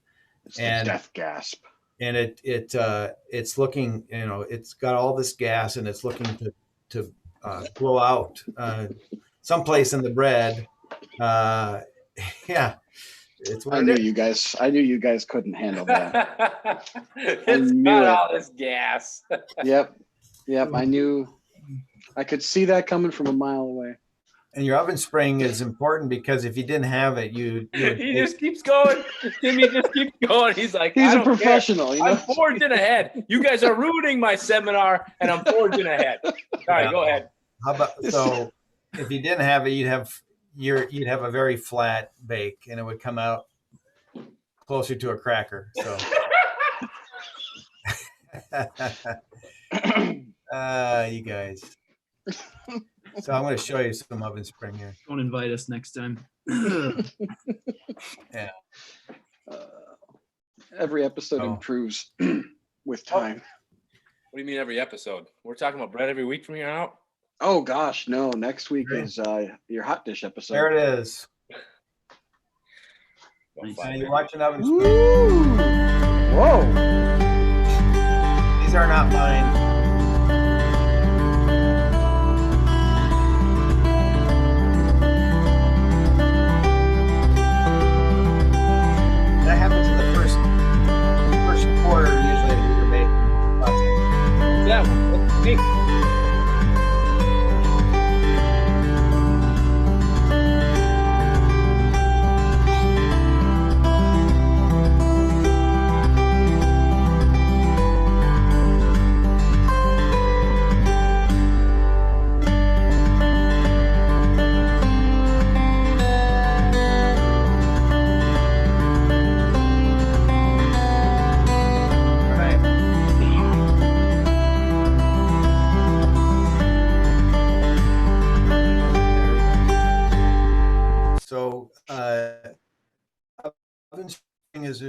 It's the death gasp. And it's looking, it's got all this gas and it's looking to blow out someplace in the bread. It's what I knew you guys couldn't handle that. It's knew got it. all this gas. Yep. I knew. I could see that coming from a mile away. And your oven spring is important because if you didn't have it, he just keeps going. Timmy just keeps going. He's like, He's I a don't care. professional. You know? I'm forging ahead. You guys are ruining my seminar, and I'm forging ahead. All right, go ahead. How about so? If you didn't have it, you'd have a very flat bake, and it would come out closer to a cracker. So, you guys. So I'm going to show you some oven spring here. Don't invite us next time. Yeah. Every episode improves with time. What do you mean every episode? We're talking about bread every week from here on out? Oh gosh, no. Next week is your hot dish episode. There it is. Nice. Now you're watching oven spring. Woo! Whoa. These are not mine. That happens in the first quarter usually of your baking process. Yeah, what's the cake? So oven spring is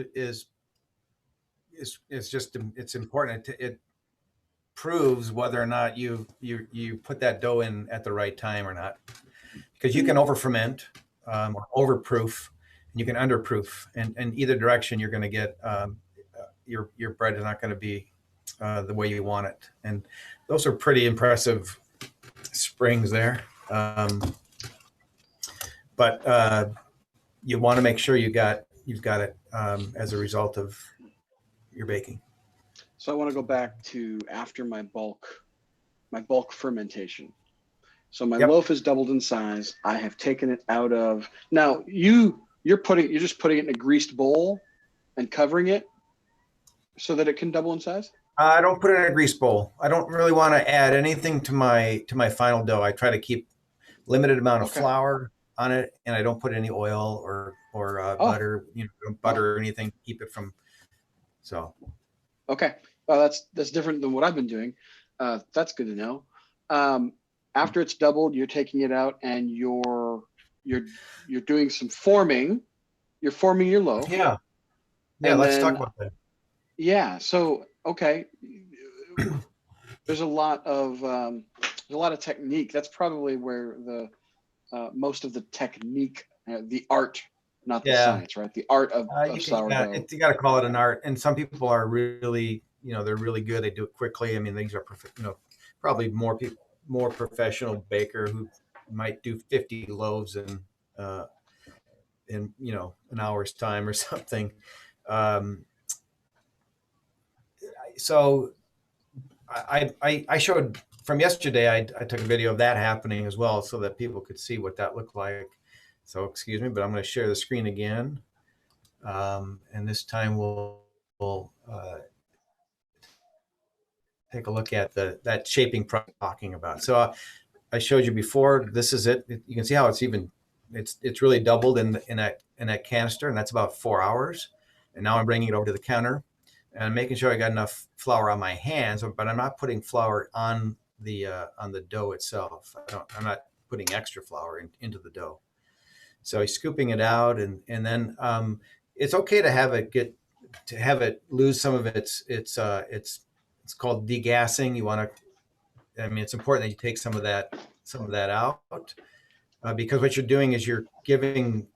just it's important. It proves whether or not you put that dough in at the right time or not, because you can over ferment or overproof, and you can underproof, and in either direction you're going to get your bread is not going to be the way you want it. And those are pretty impressive springs there. But you want to make sure you've got it as a result of your baking. So I want to go back to after my bulk fermentation. So my loaf is doubled in size. I have taken it out of. Now you're just putting it in a greased bowl and covering it so that it can double in size. I don't put it in a grease bowl. I don't really want to add anything to my final dough. I try to keep limited amount of flour on it, and I don't put any oil or butter, butter or anything to keep it from. So. Okay, well that's different than what I've been doing. That's good to know. After it's doubled, you're taking it out and you're doing some forming. You're forming your loaf. Yeah. Yeah. Let's talk about that. Yeah. So okay, there's a lot of technique. That's probably where the most of the technique, the art, not the science, right? The art of sourdough. You got to call it an art. And some people are really, they're really good. They do it quickly. I mean, these are, probably more professional baker who might do 50 loaves in an hour's time or something. So I showed from yesterday, I took a video of that happening as well so that people could see what that looked like. So excuse me, but I'm going to share the screen again. And this time we'll take a look at that shaping process I'm talking about. So I showed you before, this is it. You can see how it's really doubled in that canister, and that's about 4 hours. And now I'm bringing it over to the counter and making sure I got enough flour on my hands, but I'm not putting flour on the dough itself. I'm not putting extra flour into the dough. So he's scooping it out, and then it's okay to have it lose some of it's called degassing. You want to, it's important that you take some of that out because what you're doing is you're giving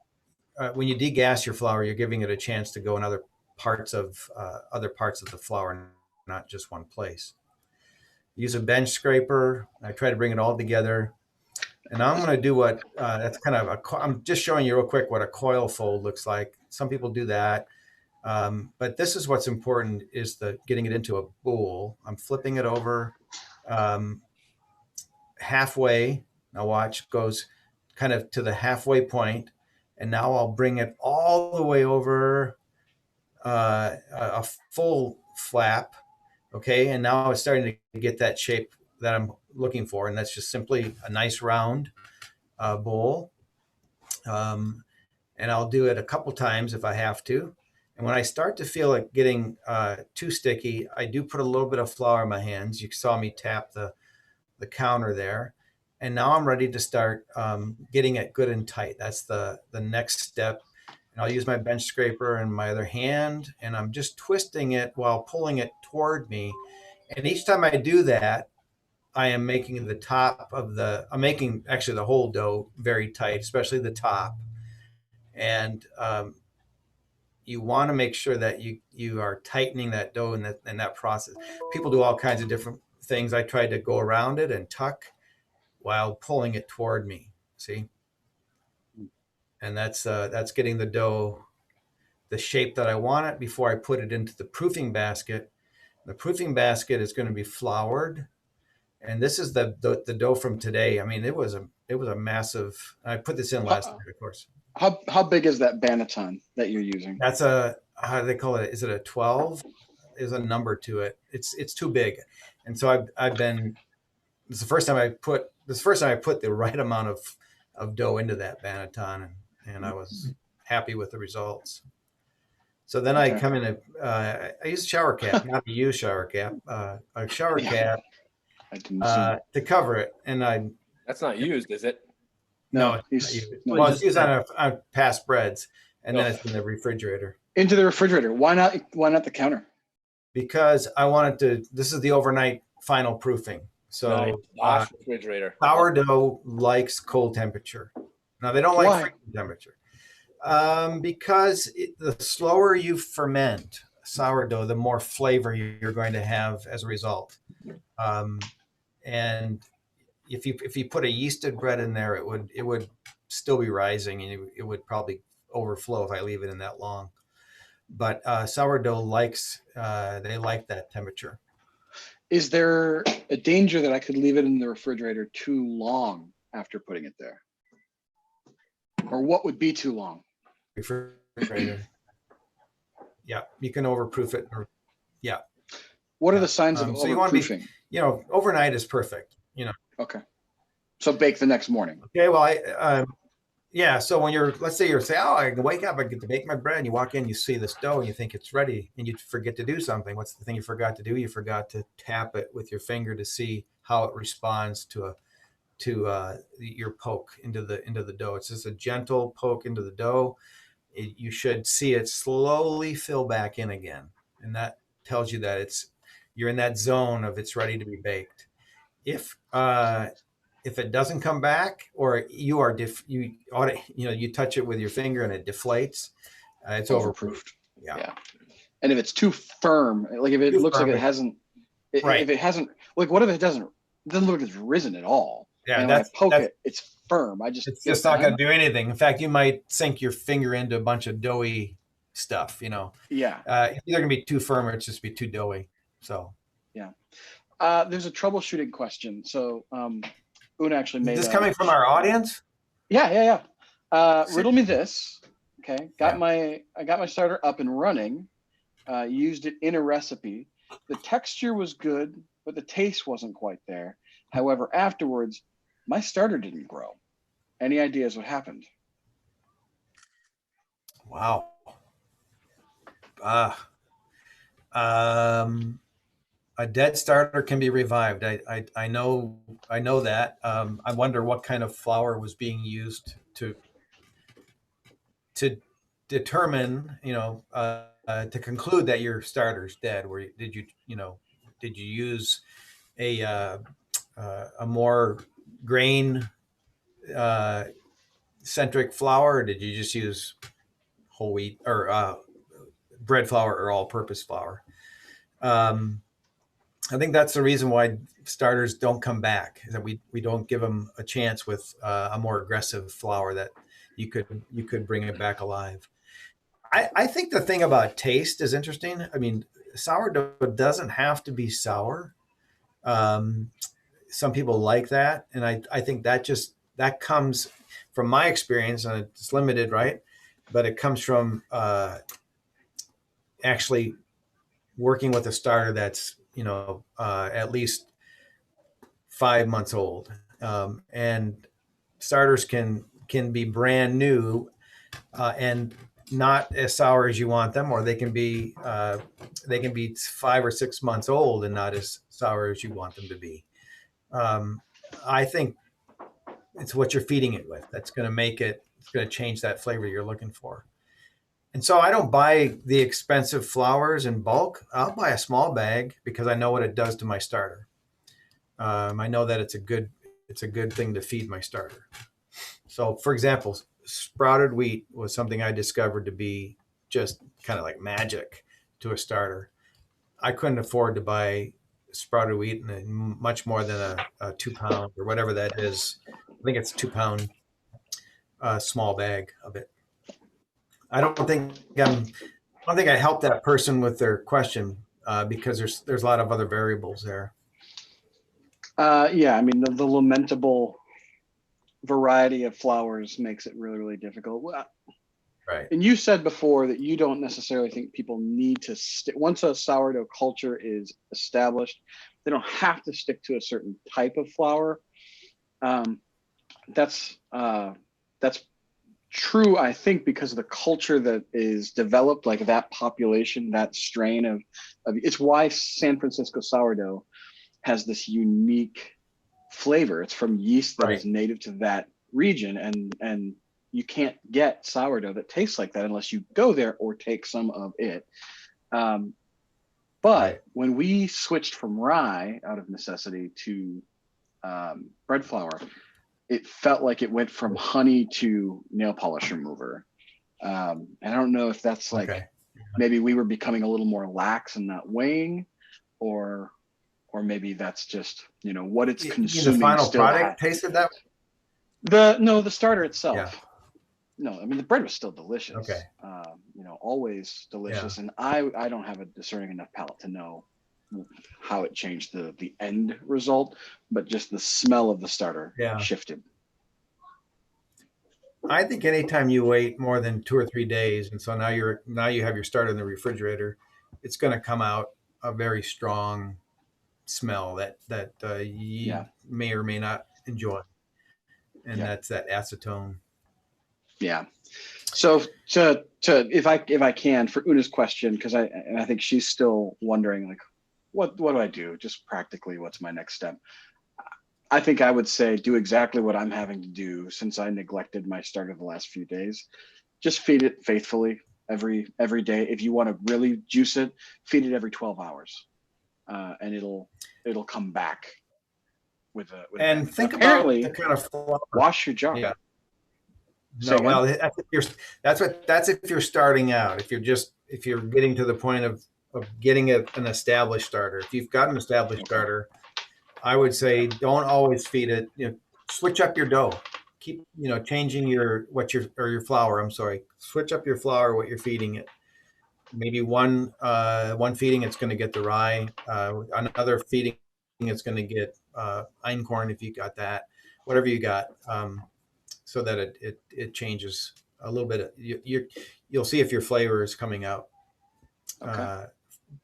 when you degas your flour, you're giving it a chance to go in other parts of the flour, not just one place. Use a bench scraper. I try to bring it all together. And now I'm going to do what that's kind of I'm just showing you real quick what a coil fold looks like. Some people do that. But this is what's important is getting it into a bowl. I'm flipping it over halfway. Now watch, goes kind of to the halfway point, and now I'll bring it all the way over a full flap. Okay, and now it's starting to get that shape that I'm looking for, and that's just simply a nice round bowl. And I'll do it a couple times if I have to. And when I start to feel it getting too sticky, I do put a little bit of flour in my hands. You saw me tap the counter there. And now I'm ready to start getting it good and tight. That's the next step. And I'll use my bench scraper in my other hand, and I'm just twisting it while pulling it toward me. And each time I do that, I am making the top of I'm making actually the whole dough very tight, especially the top. And you want to make sure that you are tightening that dough in that process. People do all kinds of different things. I tried to go around it and tuck while pulling it toward me. See, and that's getting the dough the shape that I want it before I put it into the proofing basket. The proofing basket is going to be floured, and this is the dough from today. I mean, it was a massive. I put this in last night, of course. How big is that banneton that you're using? That's how do they call it? Is it a 12? There's a number to it. It's too big, and so I've been. This is the first time I put the right amount of dough into that banneton, and I was happy with the results. So then I come in I use a shower cap, not a used shower cap, a shower cap to cover it, and That's not used, is it? No, it's used on past breads, and then it's in the refrigerator. Into the refrigerator. Why not the counter? Because I wanted to. This is the overnight final proofing. So refrigerator. Sourdough likes cold temperature. Now they don't like freezing temperature. Because the slower you ferment sourdough, the more flavor you're going to have as a result. And if you put a yeasted bread in there, it would still be rising, and it would probably overflow if I leave it in that long. But sourdough likes they like that temperature. Is there a danger that I could leave it in the refrigerator too long after putting it there? Or what would be too long? Refrigerator. Yeah, you can overproof it. Yeah. What are the signs of overproofing? You want to be, overnight is perfect. Okay. So bake the next morning. Okay. Well, yeah. So when let's say I can wake up, I get to bake my bread, and you walk in, you see this dough, and you think it's ready, and you forget to do something. What's the thing you forgot to do? You forgot to tap it with your finger to see how it responds to your poke into the dough. It's just a gentle poke into the dough. You should see it slowly fill back in again, and that tells you that you're in that zone of it's ready to be baked. If it doesn't come back, or you touch it with your finger and it deflates, it's overproofed. Yeah. And if it's too firm, like if it looks like it hasn't, if it hasn't, like what if it doesn't look like it's risen at all? Yeah, and when I poke it, it's firm. It's just not going to do anything. In fact, you might sink your finger into a bunch of doughy stuff. Yeah. It's either going to be too firm or it's just be too doughy. So. Yeah. There's a troubleshooting question. So Una actually made. Is this coming from our audience? Yeah. Riddle me this. Okay. I got my starter up and running. Used it in a recipe. The texture was good, but the taste wasn't quite there. However, afterwards, my starter didn't grow. Any ideas what happened? Wow. A dead starter can be revived. I know that. I wonder what kind of flour was being used to determine, to conclude that your starter's dead. Did you use a more grain centric flour, or did you just use whole wheat or bread flour or all-purpose flour? I think that's the reason why starters don't come back, is that we don't give them a chance with a more aggressive flour that you could bring it back alive. I think the thing about taste is interesting. I mean, sourdough doesn't have to be sour. Some people like that, and I think that just that comes from my experience, and it's limited, right? But it comes from actually working with a starter that's, at least 5 months old. And starters can be brand new and not as sour as you want them, or they can be 5 or 6 months old and not as sour as you want them to be. I think it's what you're feeding it with that's going to make it. It's going to change that flavor you're looking for. And so I don't buy the expensive flours in bulk. I'll buy a small bag because I know what it does to my starter. I know that it's a good thing to feed my starter. So, for example, sprouted wheat was something I discovered to be just kind of like magic to a starter. I couldn't afford to buy sprouted wheat in much more than a 2 pound or whatever that is. I think it's 2 pound small bag of it. I don't think I helped that person with their question because there's a lot of other variables there. Yeah, I mean the lamentable variety of flours makes it really, really difficult. Right. And you said before that you don't necessarily think people need to stick, once a sourdough culture is established, they don't have to stick to a certain type of flour. That's true, I think, because of the culture that is developed, like that population, that strain of it's why San Francisco sourdough has this unique flavor. It's from yeast that is native to that region, and you can't get sourdough that tastes like that unless you go there or take some of it. But when we switched from rye out of necessity to bread flour, it felt like it went from honey to nail polish remover. And I don't know if that's like maybe we were becoming a little more lax and not weighing, or maybe that's just what it's consuming. The final product tasted that. The starter itself. Yeah. No, I mean the bread was still delicious. Okay. Always delicious, and I don't have a discerning enough palate to know how it changed the end result, but just the smell of the starter shifted. I think anytime you wait more than 2 or 3 days, and so now you have your starter in the refrigerator, it's going to come out a very strong smell that you may or may not enjoy, and that's that acetone. Yeah. So to if I can, for Una's question, because I think she's still wondering, like, what do I do? Just practically, what's my next step? I think I would say do exactly what I'm having to do since I neglected my starter the last few days. Just feed it faithfully every day. If you want to really juice it, feed it every 12 hours, and it'll come back with a. And think about the kind of flour. Wash your jar. Yeah. No, well, that's if you're starting out. If you're getting to the point of getting an established starter. If you've got an established starter, I would say don't always feed it. Switch up your dough. Keep changing your flour. I'm sorry. Switch up your flour. What you're feeding it. Maybe one feeding it's going to get the rye. Another feeding it's going to get einkorn if you got that. Whatever you got. So that it changes a little bit. You'll see if your flavor is coming out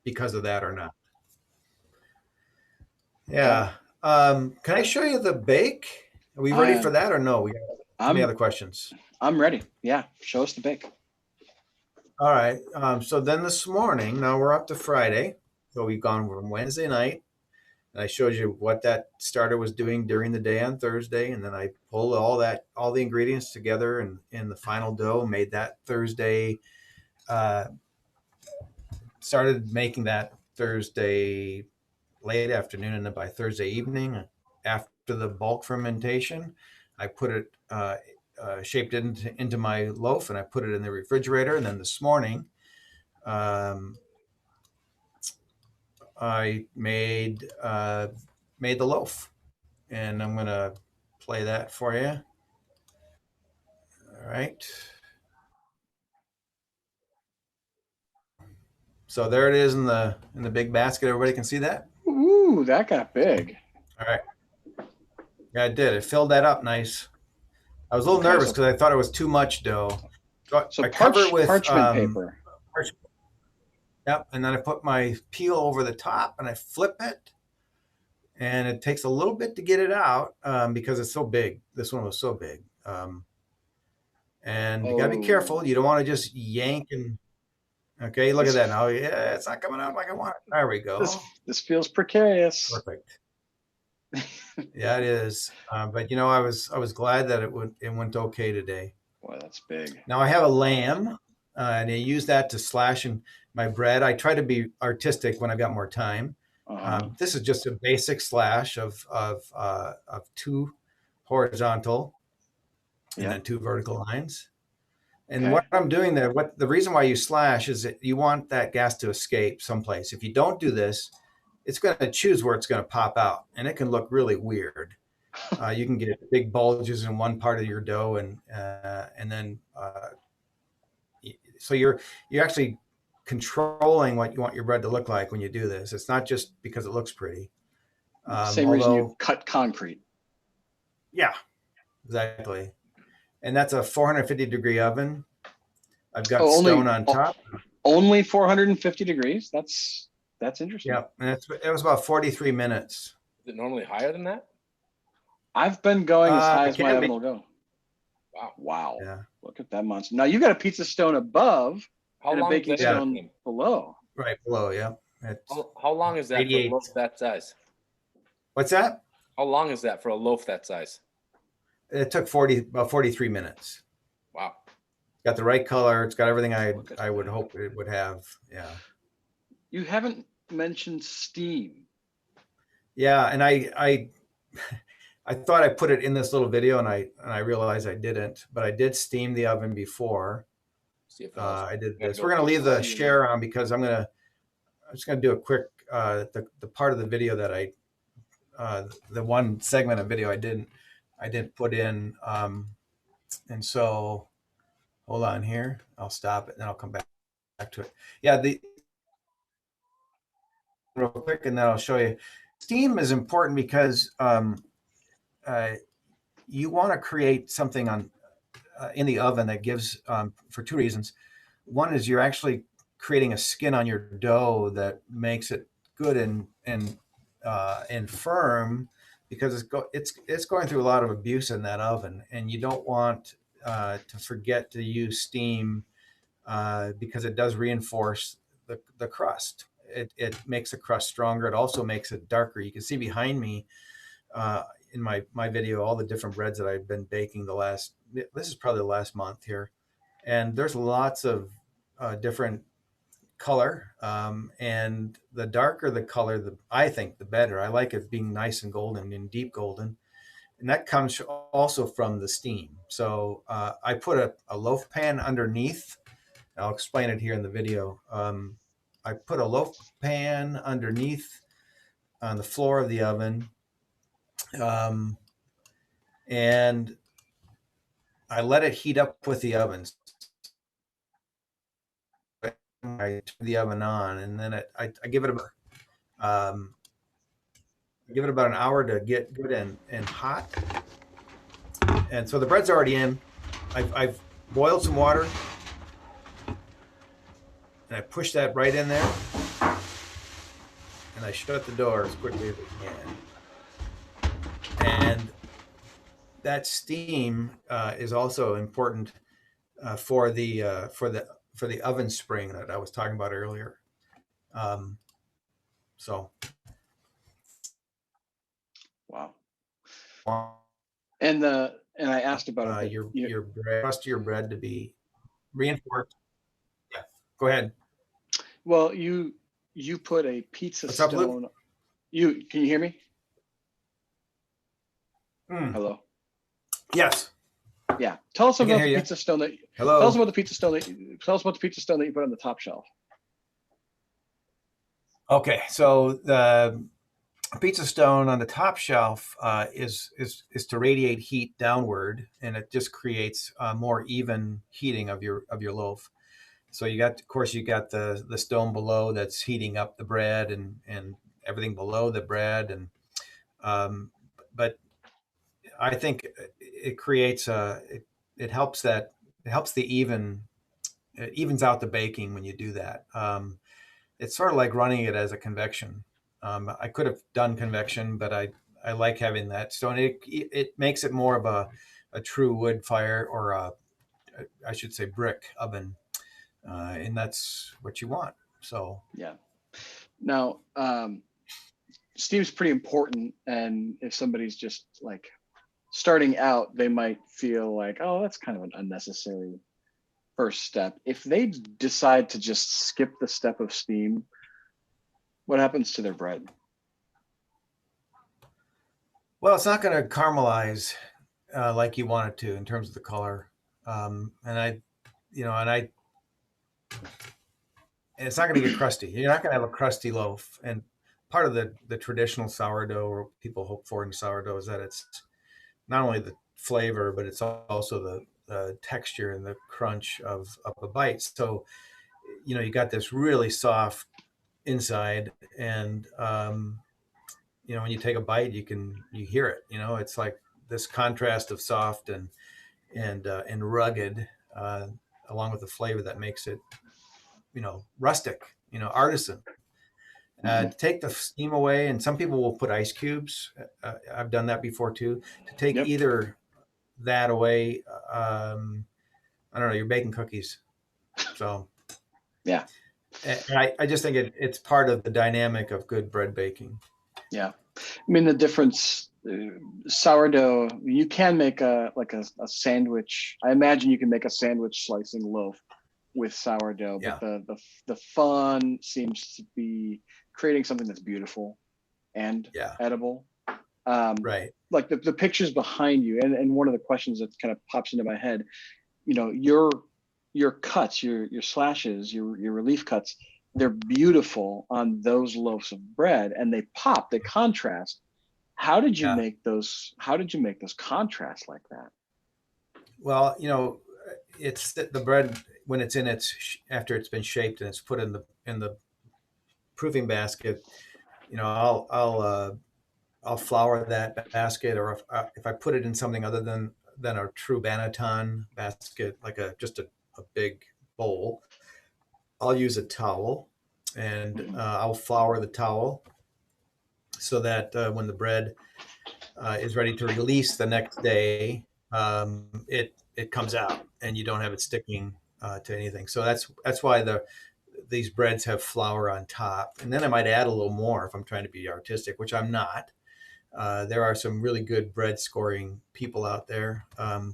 because of that or not. Yeah. Can I show you the bake? Are we ready for that or no? We have any other questions? I'm ready. Yeah. Show us the bake. All right. So then this morning, now we're up to Friday. So we've gone from Wednesday night. And I showed you what that starter was doing during the day on Thursday. And then I pulled all the ingredients together and in the final dough, made that Thursday, started making that Thursday late afternoon. And then by Thursday evening, after the bulk fermentation, I put it, shaped it into my loaf and I put it in the refrigerator. And then this morning, I made the loaf, and I'm gonna play that for you. All right. So there it is in the big basket. Everybody can see that. Ooh, that got big. All right. Yeah, it did. It filled that up nice. I was a little nervous because I thought it was too much dough. So I cover it with parchment paper. Yep, and then I put my peel over the top and I flip it. And it takes a little bit to get it out because it's so big. This one was so big. And you gotta be careful. You don't want to just yank and, okay, look at that now. Yeah, it's not coming out like I want it. There we go. This feels precarious. Perfect. Yeah, it is. But you know, I was glad that it went okay today. Boy, that's big. Now I have a lamb, and I use that to slash in my bread. I try to be artistic when I got more time. This is just a basic slash of 2 horizontal and then 2 vertical lines. And what I'm doing there, the reason why you slash is that you want that gas to escape someplace. If you don't do this, it's going to choose where it's going to pop out, and it can look really weird. You can get big bulges in one part of your dough, and then so you're actually controlling what you want your bread to look like when you do this. It's not just because it looks pretty. Same reason you cut concrete. Yeah, exactly. And that's a 450-degree oven. I've got stone on top. Only 450 degrees. That's interesting. Yeah, and it was about 43 minutes. Is it normally higher than that? I've been going as high as my oven will go. Wow. Yeah. Look at that monster. Now you got a pizza stone above and a baking is that stone below. Right below, yeah. How long is that for a loaf that size? What's that? How long is that for a loaf that size? It took about 43 minutes. Wow. Got the right color. It's got everything I would hope it would have. Yeah. You haven't mentioned steam. Yeah, and I thought I put it in this little video, and I realized I didn't, but I did steam the oven before. See if I did this. We're gonna leave the share on because I'm just gonna do a quick the part of the video that the one segment of video I didn't put in, and so hold on here. I'll stop it and then I'll come back to it. Yeah, real quick, and then I'll show you. Steam is important because you want to create something in the oven that gives for 2 reasons. One is you're actually creating a skin on your dough that makes it good and firm, because it's going through a lot of abuse in that oven, and you don't want to forget to use steam because it does reinforce the crust. It makes the crust stronger. It also makes it darker. You can see behind me in my video all the different breads that I've been baking this is probably the last month here, and there's lots of different color, and the darker the color, I think the better. I like it being nice and golden and deep golden, and that comes also from the steam. So I put a loaf pan underneath. I'll explain it here in the video. I put a loaf pan underneath on the floor of the oven, and I let it heat up with the ovens. I turn the oven on, and then I give it about an hour to get good and hot. And so the bread's already in. I've boiled some water, and I push that right in there, and I shut the door as quickly as I can. And that steam is also important for the oven spring that I was talking about earlier. So. Wow. And I asked about your crust of your bread to be reinforced. Yeah, go ahead. Well, you put a pizza stone. Can you hear me? Hello. Yes. Yeah. Tell us about the pizza stone that. Hello. Tell us about the pizza stone that you put on the top shelf. Okay, so the pizza stone on the top shelf is to radiate heat downward, and it just creates more even heating of your loaf. So you got the stone below that's heating up the bread and everything below the bread, and but I think it creates it helps it evens out the baking when you do that. It's sort of like running it as a convection. I could have done convection, but I like having that stone. It makes it more of a true wood fire, or I should say brick oven, and that's what you want. So yeah. Now, steam's pretty important, and if somebody's just like starting out, they might feel like, oh, that's kind of an unnecessary first step. If they decide to just skip the step of steam, what happens to their bread? well, it's not going to caramelize like you want it to in terms of the color, and it's not going to get crusty. You're not going to have a crusty loaf. And part of the traditional sourdough, or people hope for in sourdough, is that it's not only the flavor, but it's also the texture and the crunch of a bite. So, you got this really soft inside, and when you take a bite, you hear it. It's like this contrast of soft and rugged, along with the flavor that makes it, rustic, artisan. To take the steam away, and some people will put ice cubes. I've done that before too. To take Yep. either that away, I don't know. You're baking cookies, so Yeah. and I just think it's part of the dynamic of good bread baking. Yeah. I mean, the difference, sourdough, you can make a sandwich. I imagine you can make a sandwich slicing loaf with sourdough, Yeah. but the fun seems to be creating something that's beautiful and Yeah. edible. Right. Like the pictures behind you, and one of the questions that kind of pops into my head, your cuts, your slashes, your relief cuts, they're beautiful on those loaves of bread, and they pop, they contrast. How did you Yeah. make those? How did you make those contrasts like that? Well, it's the bread when it's after it's been shaped and it's put in the proofing basket. I'll flour that basket, or if I put it in something other than a true banneton basket, like just a big bowl, I'll use a towel, and I'll flour the towel so that when the bread is ready to release the next day, it comes out and you don't have it sticking to anything. So that's why these breads have flour on top, and then I might add a little more if I'm trying to be artistic, which I'm not. There are some really good bread scoring people out there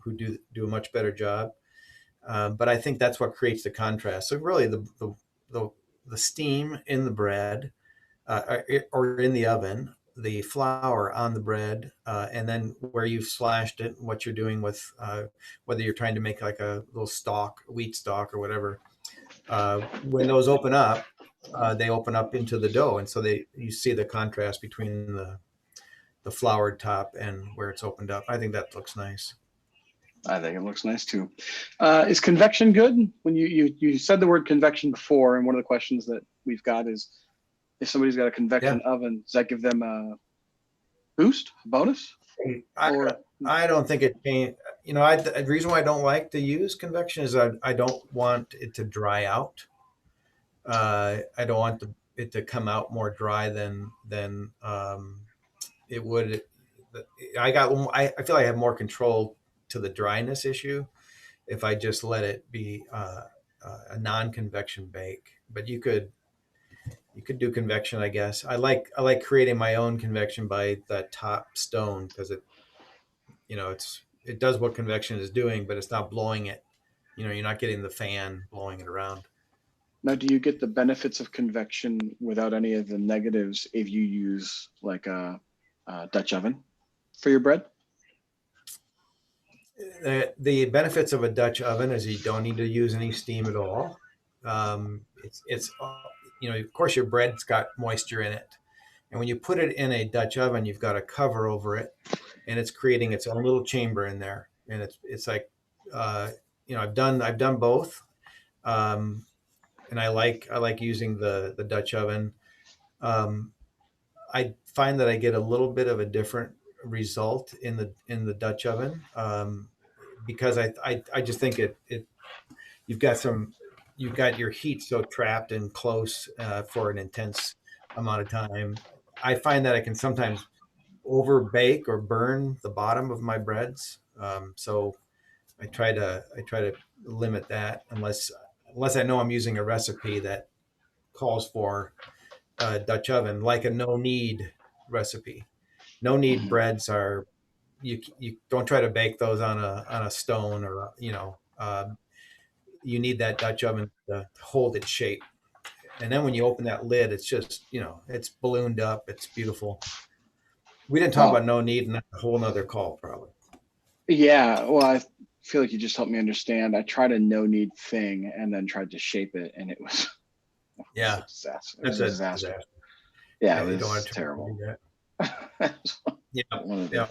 who do a much better job. But I think that's what creates the contrast. So really, the steam in the bread or in the oven, the flour on the bread, and then where you've slashed it, what you're doing with whether you're trying to make like a little wheat stalk or whatever. When those open up, they open up into the dough, and so you see the contrast between the floured top and where it's opened up. I think that looks nice. I think it looks nice too. Is convection good? When you said the word convection before, and one of the questions that we've got is, if somebody's got a convection oven, does that give them a boost, a bonus? I don't think it can. The reason why I don't like to use convection is I don't want it to dry out. I don't want it to come out more dry than it would. I feel like I have more control to the dryness issue if I just let it be a non-convection bake. But you could do convection, I guess. I like creating my own convection by the top stone, because it does what convection is doing, but it's not blowing it. You're not getting the fan blowing it around. Now, do you get the benefits of convection without any of the negatives if you use like a Dutch oven for your bread? The benefits of a Dutch oven is you don't need to use any steam at all. It's of course your bread's got moisture in it, and when you put it in a Dutch oven, you've got a cover over it, and it's creating its own little chamber in there, and it's like I've done both, and I like using the Dutch oven. I find that I get a little bit of a different result in the Dutch oven, because I just think it you've got your heat so trapped and close for an intense amount of time. I find that I can sometimes over bake or burn the bottom of my breads. So I try to limit that unless I know I'm using a recipe that calls for a Dutch oven, like a no knead recipe. No knead Mhm. breads are you don't try to bake those on a stone or you need that Dutch oven to hold its shape. And then when you open that lid, it's just it's ballooned up. It's beautiful. We didn't talk Well, about no knead, and that's a whole nother call probably. yeah. Well, I feel like you just helped me understand. I tried a no need thing and then tried to shape it, and it was, it was a Yeah, disaster. It was that's a a disaster. disaster. Yeah, Yeah, it you don't want was to try to terrible. do that. I Yeah, wanted to yeah,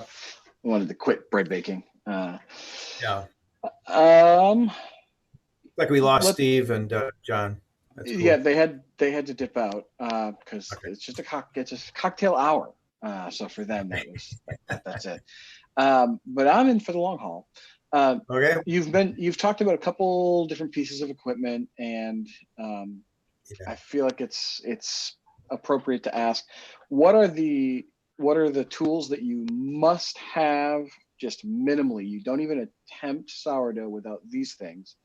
wanted to quit bread baking. yeah. Um, Like we lost let Steve and John. That's Yeah, cool. they had to dip out because Okay. it's just a cocktail hour. So for them, that's it. But I'm in for the long haul. Uh, Okay. you've talked about a couple different pieces of equipment, and um, Yeah. I feel like it's appropriate to ask, what are the what are the tools that you must have just minimally? You don't even attempt sourdough without these things,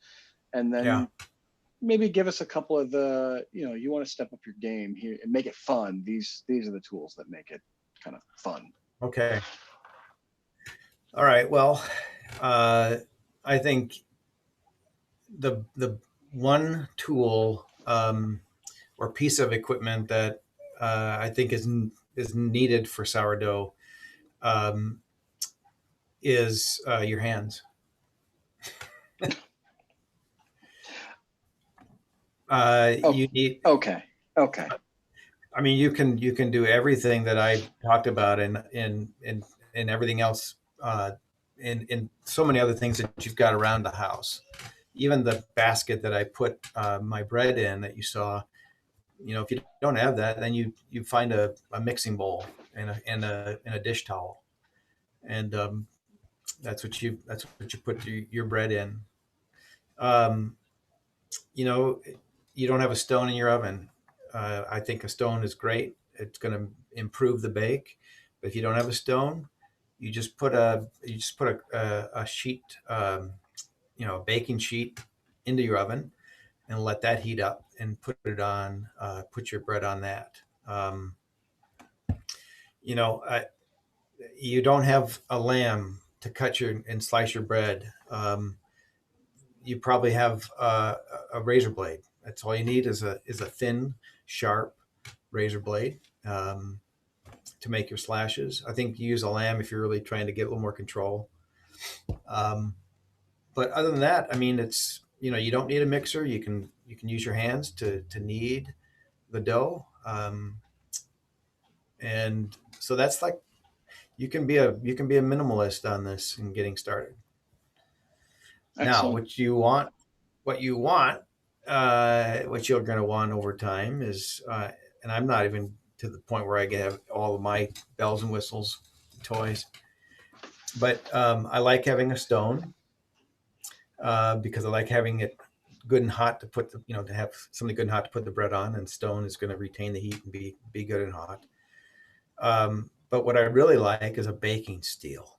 and Yeah. then maybe give us a couple of the, you want to step up your game here and make it fun. These are the tools that make it kind of fun. Okay. All right. Well, uh, I think the one tool or piece of equipment that I think is needed for sourdough um, is your hands. Oh, You need. okay. Okay. I mean, you can do everything that I talked about in everything else in so many other things that you've got around the house. Even the basket that I put my bread in that you saw. If you don't have that, then you find a mixing bowl and a dish towel, and that's what you put your bread in. Um, you know, you don't have a stone in your oven. I think a stone is great. It's going to improve the bake. But if you don't have a stone, you just put a sheet, a baking sheet into your oven and let that heat up and put it on. Put your bread on that. Um, you know, I, you don't have a lamb to cut your and slice your bread. You probably have a razor blade. That's all you need is a thin, sharp razor blade to make your slashes. I think you use a lamb if you're really trying to get a little more control. Um, but other than that, I mean, you don't need a mixer. You can use your hands to knead the dough, and so that's like you can be a minimalist on this and getting started. Now, Excellent. what you're going to want over time is, and I'm not even to the point where I can have all of my bells and whistles toys, but I like having a stone because I like having it good and hot to have something good and hot to put the bread on, and stone is going to retain the heat and be good and hot. But what I really like is a baking steel,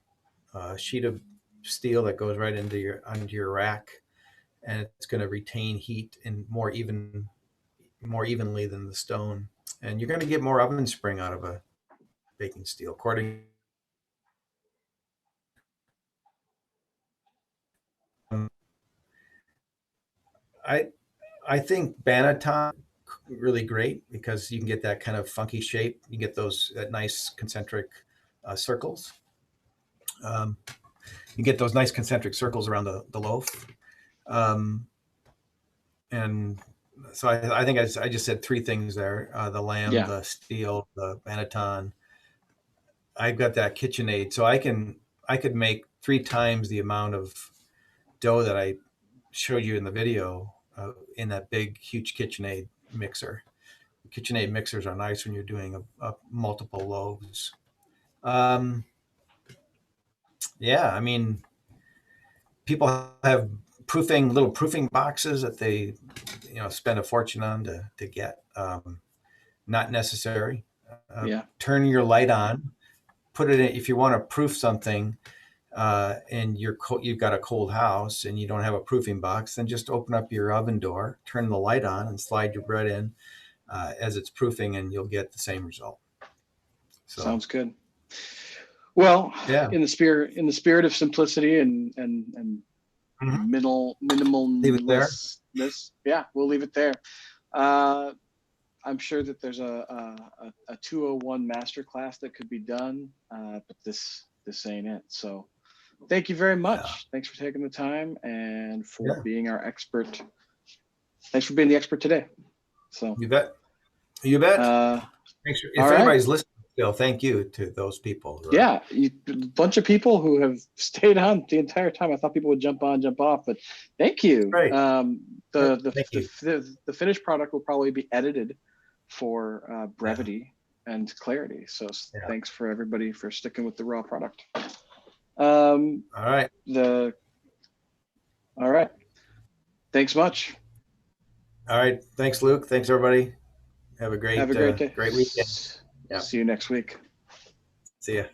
a sheet of steel that goes right into your rack, and it's going to retain heat and more evenly than the stone. And you're going to get more oven spring out of a baking steel, according. I I think Banneton really great because you can get that kind of funky shape. You get that nice concentric circles. Um, you get those nice concentric circles around the loaf. Um, and so I think I just said three things there: the lamb, Yeah. the steel, the Banneton. I've got that KitchenAid, so I could make three times the amount of dough that I showed you in the video in that big, huge KitchenAid mixer. KitchenAid mixers are nice when you're doing multiple loaves. Um, yeah, I mean, people have little proofing boxes that they, spend a fortune on to get. Not necessary. Yeah. Turn your light on, put it in, if you want to proof something, and you've got a cold house and you don't have a proofing box, then just open up your oven door, turn the light on, and slide your bread in as it's proofing, and you'll get the same result. So, sounds good. Well, yeah. in the spirit of simplicity and Leave it there. minimalness, yeah, we'll leave it there. I'm sure that there's a 201 masterclass that could be done, but this ain't it. So thank you very much. Yeah. Thanks for taking the time and for being our expert. Thanks for being the expert today. So you bet. Thanks if anybody's listening still, thank you to those people. Yeah, a bunch of people who have stayed on the entire time. I thought people would jump on, jump off, but thank you. Great. The finished product will probably be edited for brevity and clarity. So thanks for everybody for sticking with the raw product. All right. All right. Thanks much. All right. Thanks, Luke. Thanks, everybody. Have a great day. Great weekend. Yeah. See you next week. See ya.